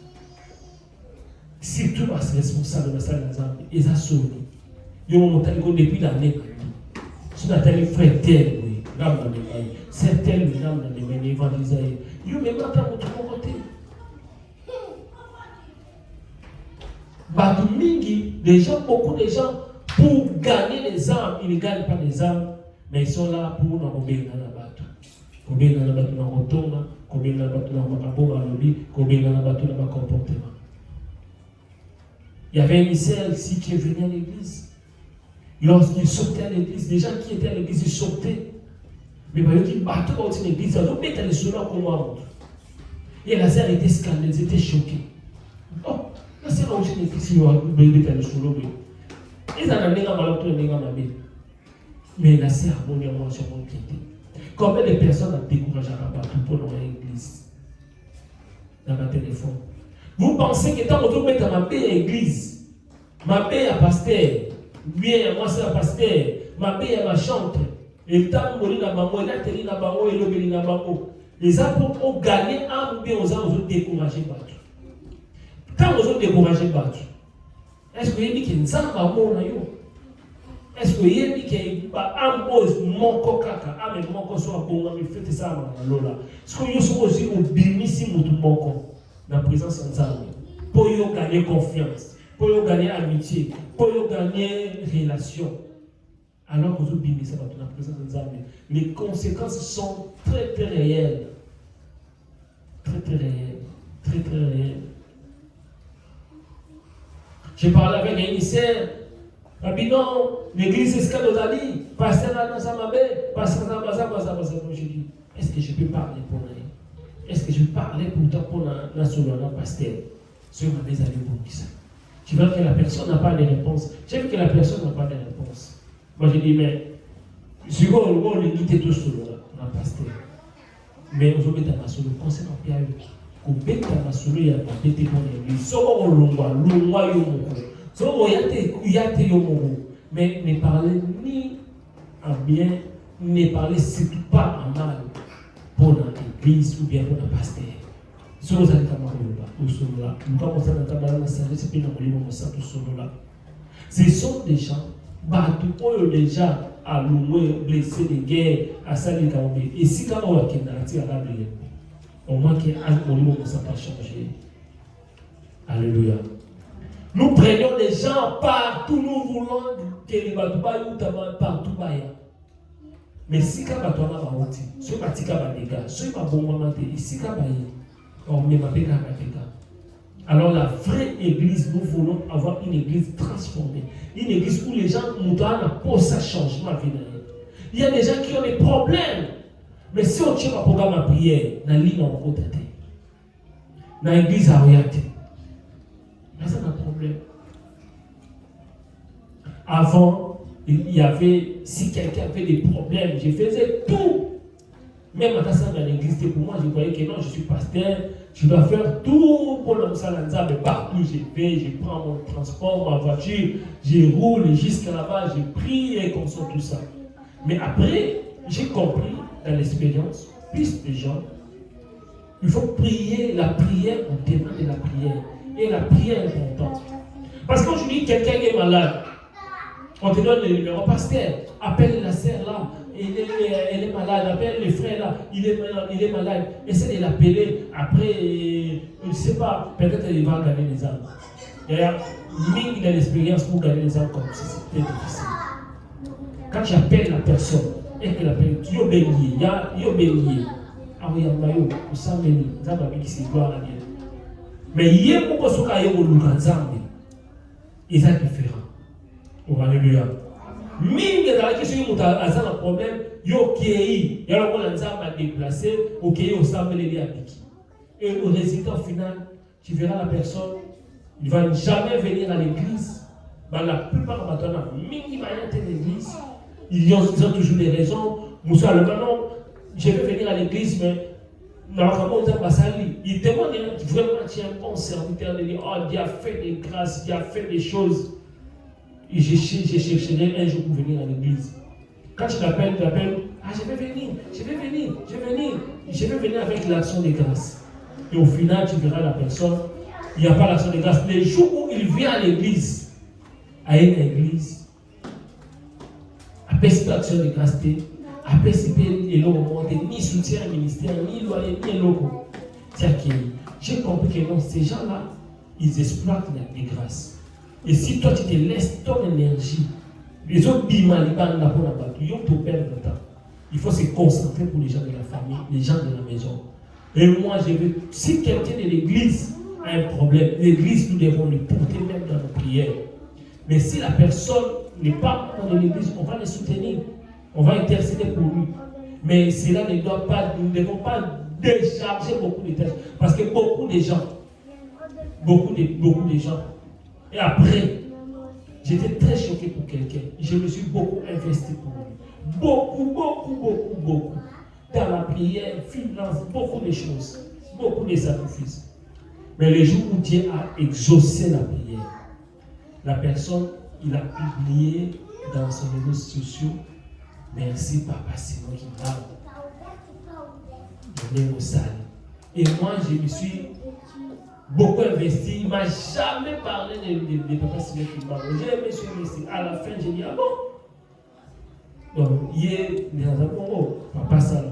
Surtout parce que responsable de la salle d'ensemble, ils ont sauvé. Ils ont monté depuis l'année. Si on a tel frère tel, oui, l'âme dans les mains, c'est tel, l'âme dans les mains, évangéliser. Ils ont même pas votre côté. Mingi, les gens, beaucoup de gens, pour gagner les âmes, ils ne gagnent pas les âmes, mais ils sont là pour nous obéir dans la bateau. Obéir dans la bateau dans le retour, obéir dans la bateau dans le rapport à l'obéir, obéir dans la bateau dans le comportement. Il y avait un misère ici qui est venu à l'église. Lorsqu'il sortait à l'église, les gens qui étaient à l'église, ils sortaient. Mais ils battaient dans l'église, ils ont mis les soldats comme moi. Et la sœur était scandaleuse, était choquée. Oh, la sœur a aussi une église, ils ont mis les soldats. Ils en ont mis dans la main. Mais la sœur a monté moi sur mon pied. Combien de personnes ont découragé à battre pour l'église? Dans ma téléphone. Vous pensez que tant que vous mettez ma paix à l'église, ma paix à pasteur, bien, moi c'est un pasteur, ma paix à ma chantre, et tant que vous avez maman, et là, télé na bango, et l'obéli na bango. Les apôtres ont gagné un bien aux gens, vous découragé battu. Quand vous avez découragé battu, est-ce que vous avez dit que nous avons est-ce que vous avez dit que un pose mon cocaca, ah mais mon coso a bon, mais faites ça à Lola. Est-ce que vous avez aussi au bimisi mon mon dans la présence de Nzambe, pour gagner confiance, pour gagner amitié, pour gagner relation. Alors que vous oubliez ça dans la présence de Nzambe, les conséquences sont très très réelles. Très très réelles. Très très réelles. J'ai parlé avec un émissaire. Non, l'église est scandaleuse. Pasteur Anazamabe, pasteur Anazamabe. Je dis, est-ce que je peux parler pour lui? Est-ce que je parlais pourtant pour la solution pasteur? Ce que je vais aller pour ça. Tu vois que la personne n'a pas de réponse. J'ai vu que la personne n'a pas de réponse. Moi je dis, mais si on le dit tout seul, on a pasteur. Mais on va mettre ma solution. Conseil en pierre. On va mettre ma solution, il y a un petit peu d'église. Si on l'ongoa, si on y a des mais ne parlez ni en bien, ne parlez surtout pas en mal. Pour l'église ou bien pour le pasteur. Si vous allez nous commençons à travailler dans la service et nous ce sont des gens, qui déjà alloués, blessés de guerre, à salir et si quand on a au moins qu'il y a un moment où ça va changer. Alléluia. Nous prenons des gens partout, nous voulons que les batoubayou partout. Mais si ka bato na ba oti so batika ba dega so ba bon maman te ici ka ba yi on me ma beka ba dega. Alors la vraie église, nous voulons avoir une église transformée, une église où les gens nous donnent pour ça changement à venir. Il y a des gens qui ont des problèmes, mais si on tient un programme à prière dans l'île en côté dans l'église à Oyate, mais ça n'a pas de problème. Avant il y avait, si quelqu'un avait des problèmes, je faisais tout. Même à ça dans l'église, pour moi, je voyais que non, je suis pasteur, je dois faire tout pour le Salanza, mais partout je vais, je prends mon transport, ma voiture, je roule jusqu'à là-bas, je prie et consomme tout ça. Mais après, j'ai compris dans l'expérience, plus de gens, il faut prier, la prière, on demande de la prière. Et la prière est importante. Parce qu'aujourd'hui, quelqu'un est malade. On te donne le numéro, pasteur, appelle la sœur là, elle est malade, appelle le frère là, il est malade, essaie de l'appeler, après, je ne sais pas, peut-être il va gagner les âmes. Il y a mille de l'expérience pour gagner les âmes comme si c'était difficile. Quand tu appelles la personne, et que la personne, tu es béni, il y a béni, ah oui, il y a tu sens béni, ça va bien c'est gloire à Dieu. Mais il y a beaucoup de choses qui sont différentes. Ils sont différents. Oh, alléluia. Mingi dans qui sont un problème, yo qui y a le nzamba déplacé, ou qui au semble les habiki. Et au résultat final, tu verras la personne, il ne va jamais venir à l'église. Bah, la plupart maintenant, mingi va y être l'église. Ils ont toujours des raisons. Moussa le maintenant, je vais venir à l'église, mais normalement, il demande vraiment tu es un bon serviteur de dire, oh, Dieu a fait des grâces, Dieu a fait des choses. Et je chercherai un jour pour venir à l'église. Quand tu l'appelles, ah, je vais venir avec l'action de grâce. Et au final, tu verras la personne, il n'y a pas l'action de grâce. Les jours où il vient à l'église, après cette action de grâce, après c'est ni soutien au ministère, ni loyer, ni loco. J'ai compris que non, ces gens-là, ils exploitent les grâces. Et si toi tu te laisses ton énergie, les autres pour perdre le temps. Il faut se concentrer pour les gens de la famille, les gens de la maison. Et moi, je veux, si quelqu'un de l'église a un problème, l'église, nous devons le porter même dans nos prières. Mais si la personne n'est pas dans l'église, on va le soutenir, on va intercéder pour lui. Mais cela ne doit pas, nous ne devons pas décharger beaucoup de tâches. Parce que beaucoup de gens, et après, j'étais très choqué pour quelqu'un. Je me suis beaucoup investi pour lui. Beaucoup. Dans la prière, finance, beaucoup de choses. Beaucoup de sacrifices. Mais le jour où Dieu a exaucé la prière, la personne, il a publié dans ses réseaux sociaux, merci papa, c'est moi qui parle. Je l'ai au salle. Et moi, je me suis beaucoup investi. Il ne m'a jamais parlé de papa, c'est moi qui parle. Je me suis investi. À la fin, j'ai dit, ah bon? Donc, hier, papa, ça.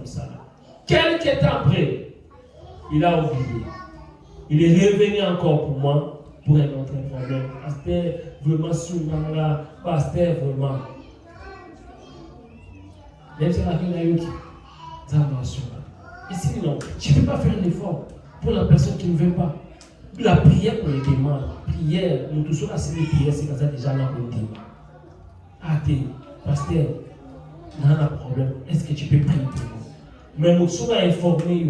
Quelques temps après, il a oublié. Il est revenu encore pour moi pour un autre problème. Pasteur, vraiment, souvent, pasteur, vraiment. Même si la vie n'a eu qui et si non, tu ne peux pas faire un effort pour la personne qui ne veut pas. La prière, on les demande. Prière, nous tous sommes assez de prière, c'est comme ça déjà là on dit. Ah, pasteur, il y a un problème. Est-ce que tu peux prier pour moi? Mais nous sommes informés.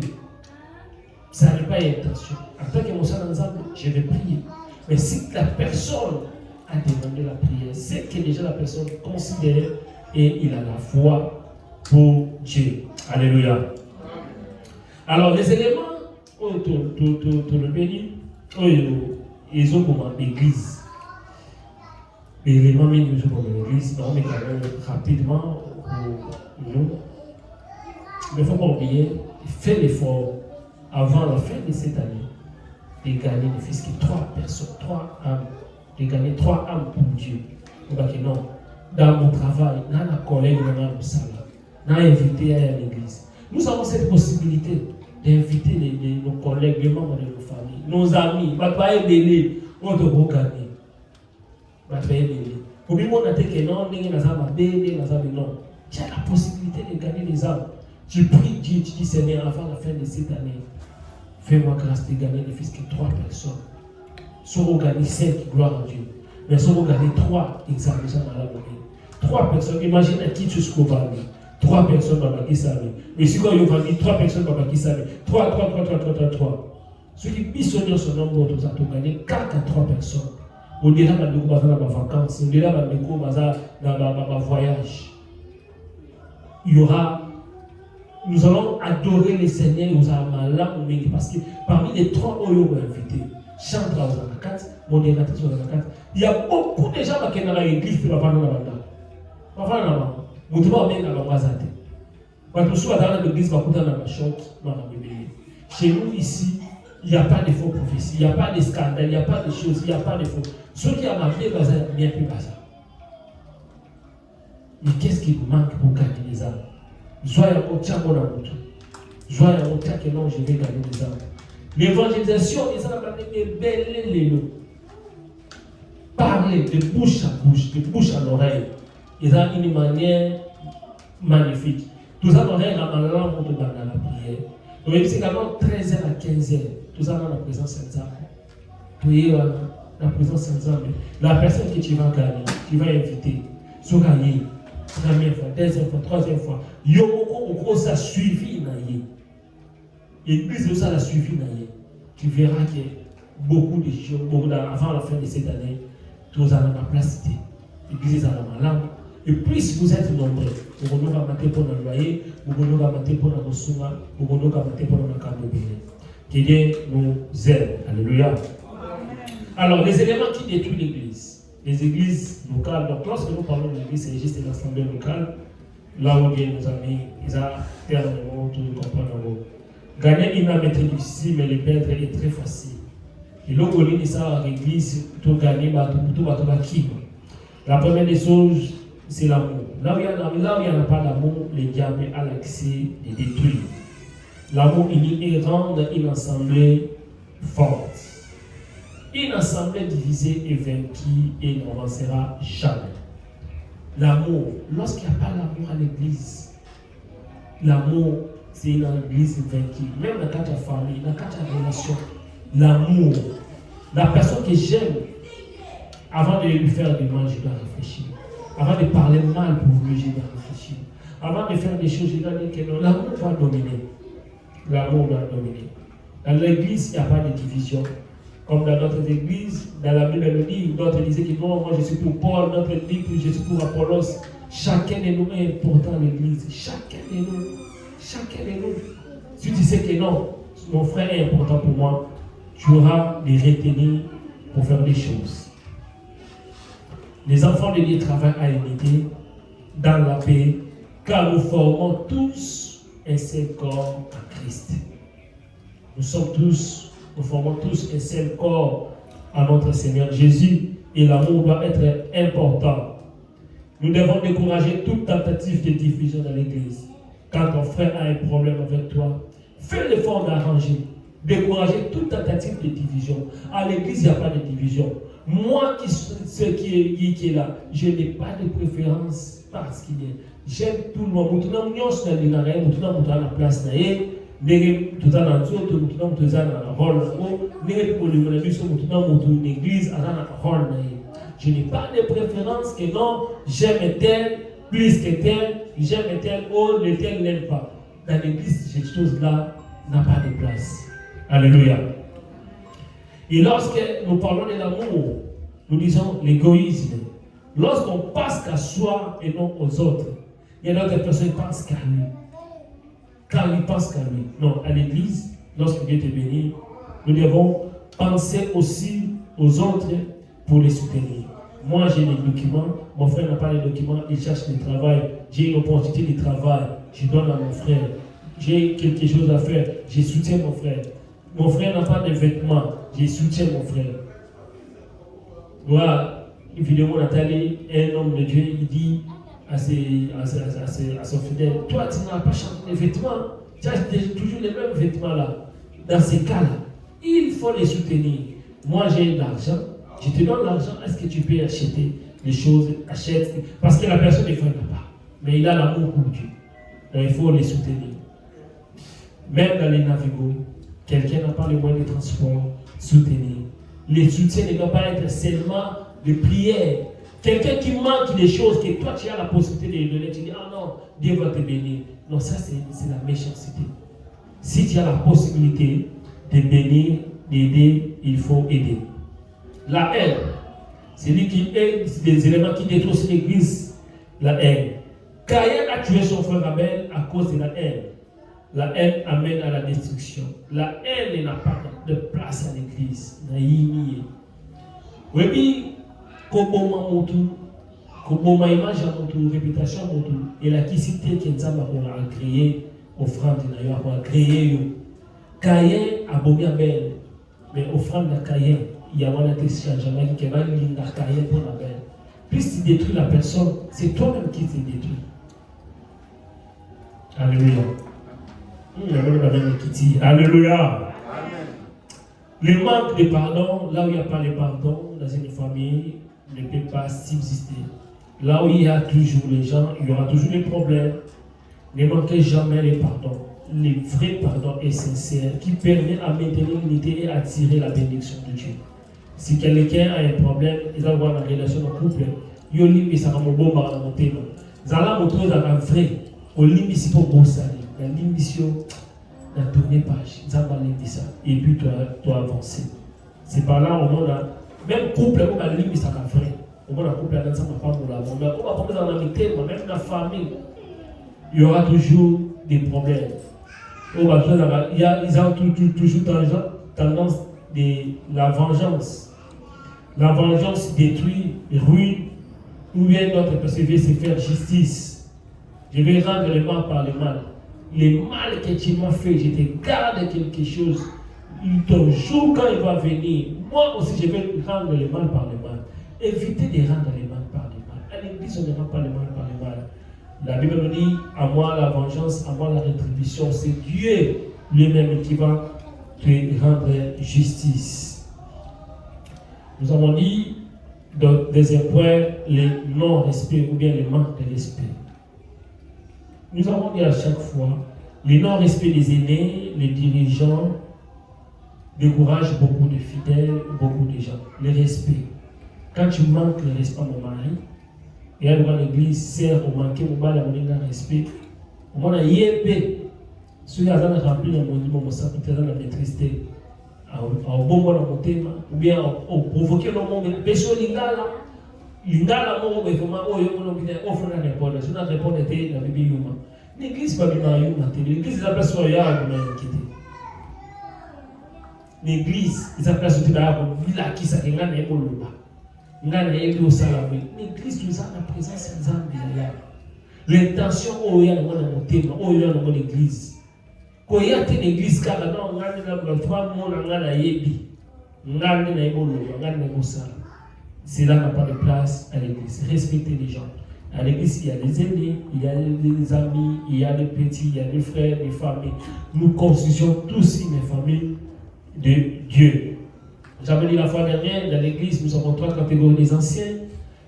Ça n'est pas intention. En tant que Moussa Nanzambe, je vais prier. Mais si la personne a demandé la prière, c'est que déjà la personne considère et il a la foi pour Dieu. Alléluia. Alors, les éléments, le béni, ils ont comme l'église. Les éléments, ils ont comme l'église. Donc, mais quand même, rapidement, nous. Mais il ne faut pas oublier, fais l'effort avant la fin de cette année de gagner ne fût-ce que 3 personnes, 3 âmes, de gagner 3 âmes pour Dieu. Donc, non, dans mon travail, dans la collègue, dans le salon, dans invité à l'église. Nous avons cette possibilité d'inviter nos collègues, les membres de nos familles, nos amis, Bataille Bélé, on doit gagner. Bataille Bélé. Pour lui, on a dit que non, non. Tu as la possibilité de gagner des âmes. Tu pries Dieu, tu dis Seigneur, avant la fin de cette année, fais-moi grâce de gagner ne fût-ce que 3 personnes. Si on gagne 5, gloire à Dieu. Mais si on gagne 3, examination dans la monnaie. 3 personnes, imagine à qui tu se 3 personnes dans qui savent. Mais si quand il va dire 3 personnes dans qui savent. 3. Ceux qui missionnaires son nombre, tu as gagné 4 à 3 personnes. On dira que nous allons dans ma vacances, on dira que nous allons dans ma voyage. Il y aura. Nous allons adorer le Seigneur, nous allons là parce que parmi les 3 que nous avons invités, Chandra aux Anakats, modérateur aux Anakats, il y a beaucoup de gens qui sont dans l'église qui ne vont pas dans la bande. Pas dans la bande. Nous devons bien dans la bande. Quand nous sommes dans l'église, nous sommes dans la choc, dans la bébé. Chez nous ici, il n'y a pas de faux prophéties, il n'y a pas de scandale, il n'y a pas de choses, il n'y a pas de faux. Ceux qui ont marqué, il n'y a plus ça. Mais qu'est-ce qui nous manque pour gagner les âmes? Joie au tien bon amour. Joie au tien que non, je vais gagner des âmes. L'évangélisation, ils ont des belles lélos. Parler de bouche à bouche, de bouche à l'oreille. Ils ont une manière magnifique. Tout ça, on est dans la langue dans la prière. Donc, c'est également 13h à 15h. Tout ça dans la présence Saint-Zame. Priez la présence Saint-Zame. La personne que tu vas gagner, tu vas inviter, se gagner. Première fois, deuxième fois, troisième fois. Yomoko ça suivi naïe. L'église de ça l'a suivi naïe. Tu verras que beaucoup de choses, avant la fin de cette année, tous allons la place. L'église a la langue. Et plus vous êtes nombreux, vous allez mater pour le loyer, vous allez mater pour la ressource, vous allez mater pour le camobile. Que Dieu nous aide. Alléluia. Alors, les éléments qui détruisent l'église. Les églises locales, donc lorsque nous parlons de l'église, c'est juste l'assemblée locale. là où Dieu nous a mis, ils ont tellement tout comprendre. Gagner une âme est très difficile, mais le perdre est très facile. Et là où il ça à l'église, tout gagner, tout va qui. La première des choses, c'est l'amour. Là où il n'y en a pas d'amour, le diable a l'accès de détruire. L'amour, il rend une assemblée forte. Une assemblée divisée et vaincue et n'avancera jamais. L'amour, lorsqu'il n'y a pas l'amour à l'église, l'amour, c'est une église vaincue. Même dans la famille, dans la relation, l'amour, la personne que j'aime, avant de lui faire du mal, je dois réfléchir. Avant de parler mal pour lui, je dois réfléchir. Avant de faire des choses, je dois dire que non, l'amour va dominer. L'amour va dominer. Dans l'église, il n'y a pas de division. Comme dans notre église, dans la Bible, elle dit, d'autres disaient que non, moi je suis pour Paul, d'autres disent que je suis pour Apollos. Chacun de nous est important à l'église. Chacun de nous. Chacun de nous. Si tu sais que non, mon frère est important pour moi, tu auras des retenir pour faire des choses. Les enfants de Dieu travaillent à l'unité, dans la paix, car nous formons tous un seul corps en Christ. Nous formons tous un seul corps à notre Seigneur Jésus et l'amour doit être important. Nous devons décourager toute tentative de division dans l'Église. Quand ton frère a un problème avec toi, fais l'effort d'arranger. Décourager toute tentative de division. À l'Église, il n'y a pas de division. Moi qui est là, je n'ai pas de préférence particulière. J'aime tout le monde. Je n'ai pas de préférence que non, j'aime tel plus que tel, j'aime tel, oh, le tel n'aime pas. Dans l'église, cette chose-là n'a pas de place. Alléluia. Et lorsque nous parlons de l'amour, nous disons l'égoïsme. Lorsqu'on pense qu'à soi et non aux autres, il y a d'autres personnes qui pensent qu'à lui. Car ils pensent qu'à lui. Non, à l'église, lorsque Dieu te bénit, nous devons penser aussi aux autres pour les soutenir. Moi, j'ai des documents, mon frère n'a pas les documents, il cherche le travail. J'ai une opportunité de travail, je donne à mon frère. J'ai quelque chose à faire, je soutiens mon frère. Mon frère n'a pas de vêtements, je soutiens mon frère. Voilà, évidemment, Nathalie, un homme de Dieu, il dit à son fidèle, toi, tu n'as pas changé de vêtements, tu as toujours les mêmes vêtements là. Dans ces cas-là, il faut les soutenir. Moi, j'ai de l'argent, je te donne l'argent, est-ce que tu peux acheter les choses, achète, parce que la personne ne fait pas, mais il a l'amour pour Dieu. Donc, il faut les soutenir. Même dans les navigos, quelqu'un n'a pas le moyen de transport, soutenir. Les soutiens ne doivent pas être seulement de prière. Quelqu'un qui manque des choses que toi tu as la possibilité de lui donner, tu dis ah non, Dieu va te bénir. Non, ça c'est la méchanceté. Si tu as la possibilité de bénir, d'aider, il faut aider. La haine, c'est lui qui aide, c'est des éléments qui détruisent l'église. La haine. Caïn a tué son frère Abel à cause de la haine. La haine amène à la destruction. La haine n'a pas de place à l'église. Oui, comme mon image à mon réputation, et la quicité qui est a créé offrande a créé. Caïn a bombé Abel, mais offrande de Caïn, il y a un téléchargement qui va ligne à Caïn pour Abel. Plus tu détruis la personne, c'est toi-même qui te détruis. Alléluia. Alléluia. Le manque de pardon, là où il n'y a pas de pardon dans une famille, ne peut pas subsister. Là où il y a toujours les gens, il y aura toujours des problèmes. Ne manquez jamais le pardon. Le vrai pardon est sincère qui permet à maintenir l'unité et à attirer la bénédiction de Dieu. Si quelqu'un a un problème, il va avoir une relation de couple, il y a un limite, ça va me bomber dans mon thème. Vous allez me dans un vrai, au limite, c'est pour bon salut. La mission, la tournée page, ça va aller ça. Et puis, tu dois avancer. C'est par là, au monde, même couple, on va limite, ça va faire. Au monde, couple, ça va pas pour la bombe. On va prendre dans l'amitié, même la famille, il y aura toujours des problèmes. Ils ont toujours tendance de la vengeance. La vengeance détruit, ruine, ou bien notre persévérer, c'est faire justice. Je vais rendre le mal par le mal. Le mal que tu m'as fait, je te garde quelque chose. Ton jour, quand il va venir, moi aussi, je vais rendre le mal par le mal. Évitez de rendre le mal par le mal. À l'église, on ne rend pas le mal par le mal. La Bible nous dit, à moi la vengeance, à moi la rétribution. C'est Dieu lui-même qui va te rendre justice. Nous avons dit, dans le deuxième point, le non-respect ou bien le manque de respect. Nous avons dit à chaque fois, le non-respect des aînés, les dirigeants, décourage beaucoup de fidèles, beaucoup de gens. Le respect. Quand tu manques le respect à mon mari, et à l'église sert au manquer au bas de respect, au moins il y a épée. Ceux qui ont rempli le monument, ça peut être la maîtrise. Au bon moment dans mon thème, ou bien au provoquer le monde, mais personne l'ingala. L'ingala, moi, mais vraiment, oh, il offre la réponse. Si la réponse était la Bible humaine. L'église, pas bien humaine. L'église, c'est la place où il y a un inquiété. L'église, c'est la place où il y a un villa qui s'est engagé pour le bas. L'église, nous avons la présence de Zambia. L'intention, oh, il y a mon thème, oh, il y a mon église. Quand il y a une église, car non, on a trois mots, on a la yebi. On a la yebolo, on a la yebosa. C'est là qu'on n'a pas de place à l'église. Respectez les gens. À l'église, il y a les aînés, il y a les amis, il y a les petits, il y a les frères, les familles. Nous constituons tous une famille de Dieu. J'avais dit la fois dernière, dans l'église, nous avons trois catégories des anciens.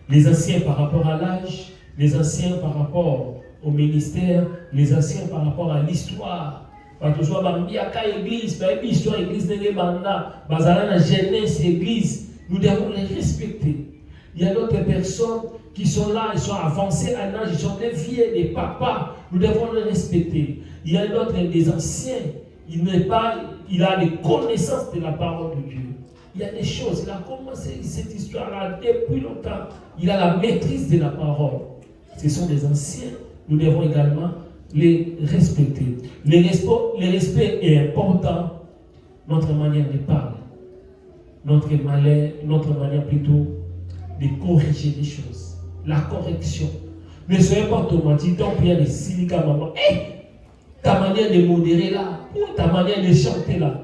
Les anciens par rapport à l'âge, les anciens par rapport au ministère, les anciens par rapport à l'histoire. Parce que soit Bambiaka église, l'histoire église de Banda, Bazala la jeunesse église, nous devons les respecter. Il y a d'autres personnes qui sont là, ils sont avancés en âge, ils sont des vieux, des papas, nous devons les respecter. Il y a d'autres, des anciens, il a des connaissances de la parole de Dieu. Il y a des choses, il a commencé cette histoire-là depuis longtemps. Il a la maîtrise de la parole. Ce sont des anciens, nous devons également les respecter. Le respect est important, notre manière de parler, notre manière plutôt de corriger les choses. La correction. Ne soyez pas automatique, donc il y a des silica maman. Ta manière de modérer là, ou ta manière de chanter là,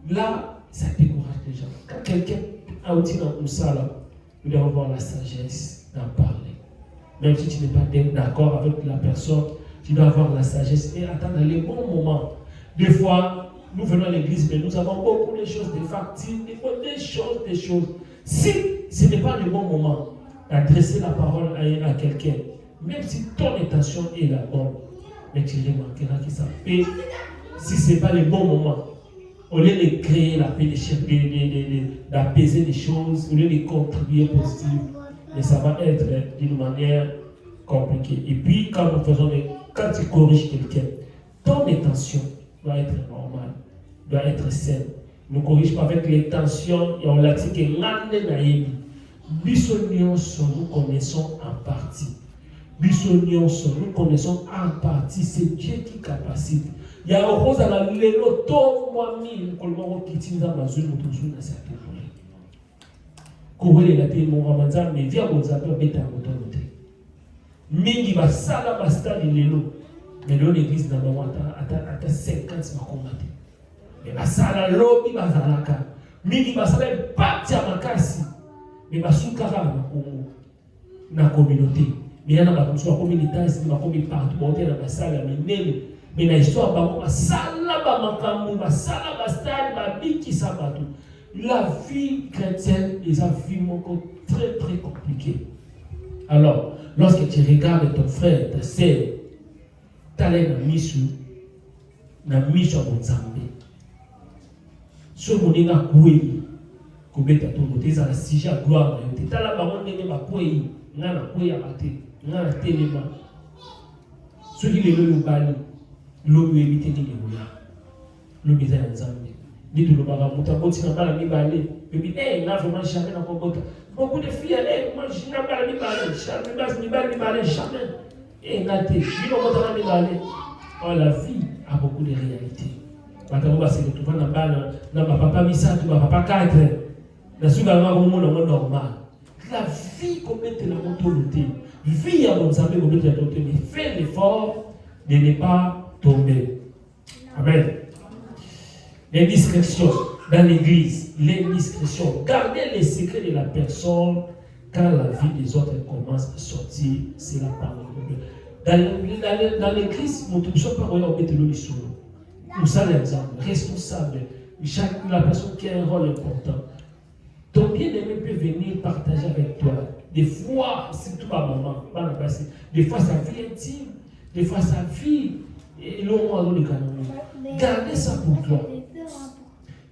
là, ça décourage les gens. Quand quelqu'un a outil dans ça là, nous devons avoir la sagesse d'en parler. Même si tu n'es pas d'accord avec la personne, tu dois avoir la sagesse et attendre les bons moments. Des fois, nous venons à l'église, mais nous avons beaucoup de choses, des factures, des choses. Si ce n'est pas le bon moment d'adresser la parole à quelqu'un, même si ton intention est la bonne, mais tu remarqueras que ça fait, si ce n'est pas le bon moment, au lieu de créer la paix, d'apaiser les choses, au lieu de contribuer positivement, mais ça va être d'une manière compliquée. Et puis, quand tu corriges quelqu'un, ton intention doit être normale, doit être saine. Ne corrige pas avec l'intention, et on l'a dit que nous connaissons en partie. Nous connaissons en partie, c'est Dieu qui capacite. Il y a un rose à la lélo, tout moi mis, qui tient dans ma zone, toujours dans cette époque. Courir la télé, mon ramadan, mais viens aux appels, bêta à l'autorité. Mingi va sala basta de lélo. Mais là, l'église n'a pas 50 ma combattre. Mais va sala lobby, va zalaka. Mingi va sala parti à ma casse. Mais va soukara na communauté. Mais il y a une communauté, il y a une partout, il y a une salle, mais la histoire, il y a une salle, la vie chrétienne est une vie très très compliquée. Alors, lorsque tu regardes ton frère, ta sœur, tu as la mission à mon Zambé. Ce qu'on est à Koué, qu'on est à ton côté, c'est un sujet à gloire. Tu as la parole de ma Koué, tu as la Koué à mater. Nga la téléma. Ceux qui les veulent bali, l'eau lui éviter de l'évoluer. L'eau bizarre en Zambie. Dit tout le monde, mon tabou, si n'a pas la mi balé. Et puis, n'a vraiment jamais dans mon côté. Beaucoup de filles, moi, je n'ai pas la mi balé. Jamais, mi balé, jamais. Et n'a été, je n'ai pas la mi balé. Oh, la vie a beaucoup de réalités. Maintenant, on va se retrouver dans ma papa, mi ça, tu vas papa 4. Dans ce cas-là, on est normal. La vie, comment est la autorité? Vie à comme ça, mais fais l'effort de ne pas tomber. Amen. L'indiscrétion dans l'église, l'indiscrétion. Gardez les secrets de la personne quand la vie des autres commence à sortir, c'est la parole de Dieu. Dans l'église, nous ne sommes pas nous sommes l'exemple, responsable. La personne qui a un rôle important. Ton bien-aimé peut venir partager avec toi. Des fois, c'est tout à moment, des fois sa vie intime, des fois sa vie, et le moment de canon. Gardez ça pour toi.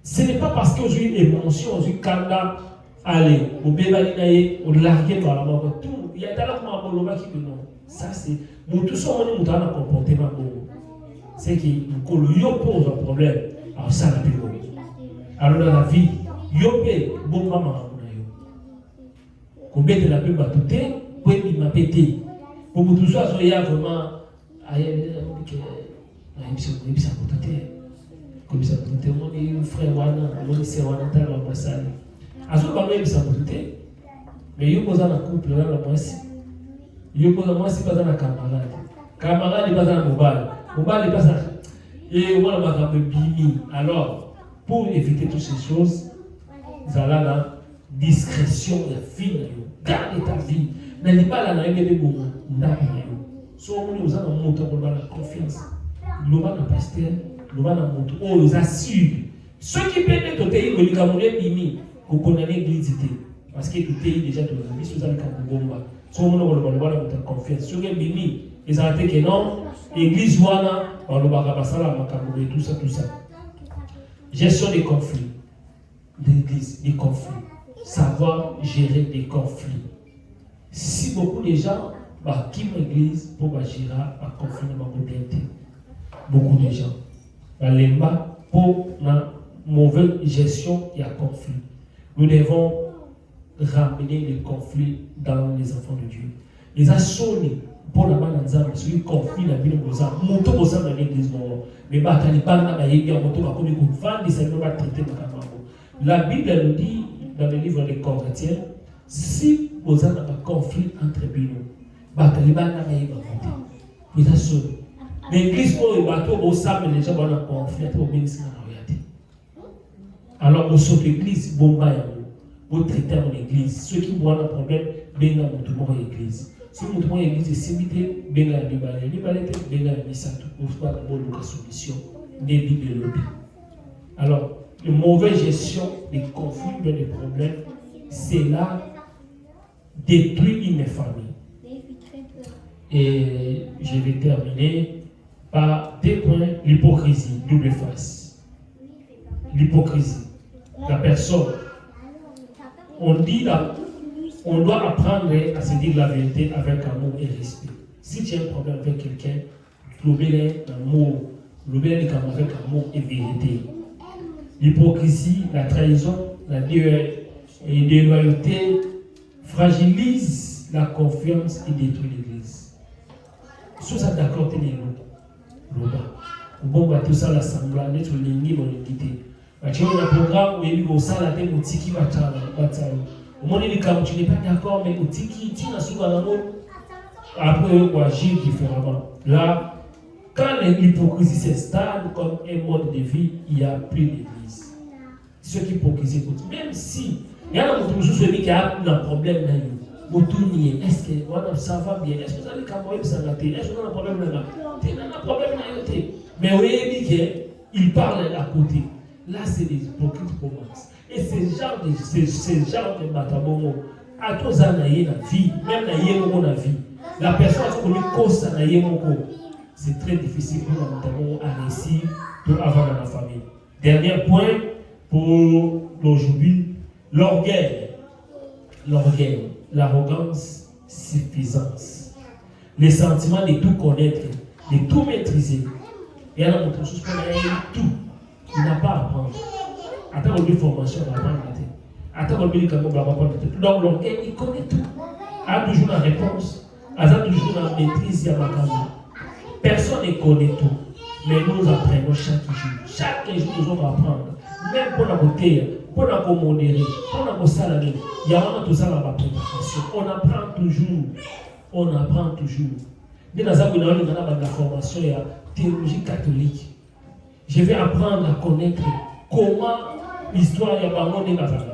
Ce n'est pas parce que j'ai une émotion, j'ai kanda, allez, au bébalinaye, au largué par la mort, tout. Il y a d'abord un moment qui dit non. Ça, c'est. Nous tous sommes en train de comportement bon. C'est qu'il pose un problème. Alors, ça n'a plus bon. Alors, dans la vie, yopé, bon maman. Combien de la paix va tout est, puis il m'a pété. Pour tout ça, il y a vraiment. Comme ça, mon frère Wana, mon sœur Wana, t'as la passage. À ce moment-là, il s'est monté. Mais il pose un couple là, la moitié. Il pose la moitié pas dans la camarade. Camarade, il passe dans la mobile. Mobile, il passe dans. Et on va un peu bimi. Alors, pour éviter toutes ces choses, vous allez la discrétion, la fille, gardez ta vie. N'allez pas là, n'allez pas là. Si vous avez un montant, on va la confiance. Nous va la pasteur. Nous allons montrer, on nous assure. Ceux qui peuvent être au pays, vous connaissez l'église. Parce que tout pays déjà, tout le monde, si vous avez un bomba, si vous avez une confiance, si vous avez mis, ils ont dit que non, l'église, on va passer là, tout ça, tout ça. Gestion des conflits. L'église, des conflits. Savoir gérer des conflits. Si beaucoup de gens quittent l'église pour gérer un conflit, beaucoup de gens. L'emba pour la mauvaise gestion et un conflit. Nous devons ramener les conflits dans les enfants de Dieu. Les assauts pour la main d'ensemble, sur le conflit, la vie de nos âmes, monter aux âmes dans l'église. Mais la Bible nous dit dans le livre des Corinthiens, si vous avez un conflit entre nous, l'église pour les bateaux, au sable, les gens vont en conflit, au ministère de la réalité. Alors, au saut l'église, vous traitez mon église. Ceux qui ont un problème, bien là, tout le monde l'église. Si vous trouvez l'église, c'est simité, bien là, bien là, ça tout pour pas d'abord la solution, des Bibles de l'autre. Alors, la mauvaise gestion des conflits, des problèmes, c'est là détruire une famille. Et je vais terminer par des points, l'hypocrisie, double face. L'hypocrisie. La personne, on dit là, on doit apprendre à se dire la vérité avec amour et respect. Si tu as un problème avec quelqu'un, l'obéir l'amour, l'obéir avec amour et vérité. L'hypocrisie, la trahison, la déloyauté fragilise la confiance et détruit l'église. Sous ça d'accord, tenez-nous. Bon, tout ça, l'assemblée, notre ligne, mon équité. Tu as un programme où il y a ça, la tête, qui va au moment où tu n'es pas d'accord, mais qui tient à sous l'amour, après, on va agir différemment. Là, quand l'hypocrisie s'installe comme un mode de vie, il n'y a plus d'église. Ceux qui hypocrisie, même si il y a un qui a un problème dans est-ce que ça va bien? Est-ce que vous avez un ça va? Est-ce que vous avez un problème là-bas? Il y a un problème là-bas. Mais vous voyez qu'il parle à côté. Là, c'est des hypocrites pour moi. Et ce genre de bataillon, à tous les la vie, même la vie, la personne qui connaît cause na c'est très difficile pour nous à réussir pour avoir dans la famille. Dernier point pour aujourd'hui, l'orgueil, l'arrogance, suffisance, les sentiments de tout connaître, de tout maîtriser. Et alors, autre chose qu'on a tout, il n'a pas à apprendre. Attends, on a une formation, on va apprendre. Attends, on a une médicament, on va apprendre. Donc, l'orgueil, il connaît tout. Il a toujours la réponse. Il a toujours la maîtrise, il y a ma caméra. Personne ne connaît tout. Mais nous apprenons chaque jour. Chaque jour, nous allons apprendre. Même pour la beauté, pour la modérer, pour la salarié. Il y a vraiment tout ça dans la préparation. On apprend toujours. on apprend toujours. Dans la formation, il y a théologie catholique. Je vais apprendre à connaître comment l'histoire est abandonnée dans la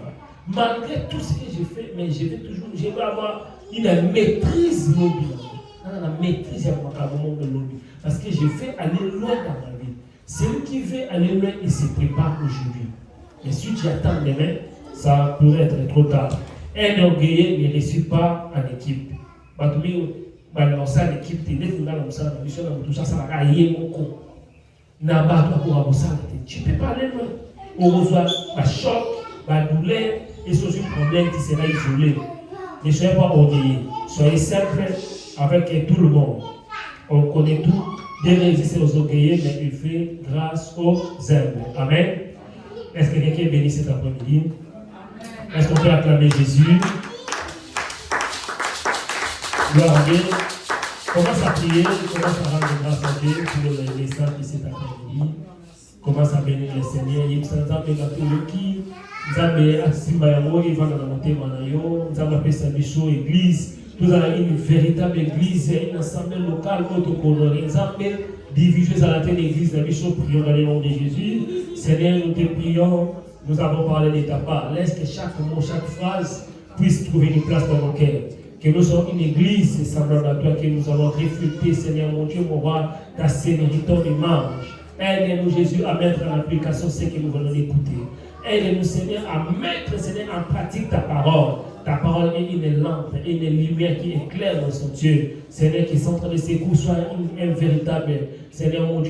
malgré tout ce que j'ai fait, mais je vais avoir une maîtrise lobby. La maîtrise de lobby. Parce que je vais aller loin dans ma vie. Celui qui veut aller loin, il se prépare aujourd'hui. Et si tu attends demain, ça pourrait être trop tard. Un orgueilleux ne réussit pas en équipe. Balance en équipe, tu ne peux pas aller loin. On reçoit un choc, un douleur, et sur un problème qui sera isolé. Ne soyez pas orgueilleux, soyez simple avec tout le monde. On connaît tout, Dieu résiste aux orgueilleux, mais il fait grâce aux humbles. Amen. Est-ce que quelqu'un est béni cet après-midi? Est-ce qu'on peut acclamer Jésus? Gloire à Dieu. Commence à prier, commence à rendre grâce à Dieu pour le message de cet après-midi. Commence à bénir le Seigneur. Il y a église. Nous avons une véritable église, une assemblée locale, notre colonne. Nous avons divisé à la tête de l'église, nous prions dans le nom de Jésus. Seigneur, nous te prions. Nous avons parlé de ta part. Laisse que chaque mot, chaque phrase puisse trouver une place dans nos cœurs. Que nous soyons une église semblable à toi, que nous allons refléter, Seigneur mon Dieu, mon roi, ta sérénité, ton image. Aide-nous, Jésus, à mettre en application ce que nous voulons écouter. Aide-nous, Seigneur, à mettre, Seigneur, en pratique ta parole. Ta parole est une lampe, une lumière qui éclaire dans son Dieu. Seigneur, qui sont en train de secouer, soit un véritable, Seigneur mon Dieu.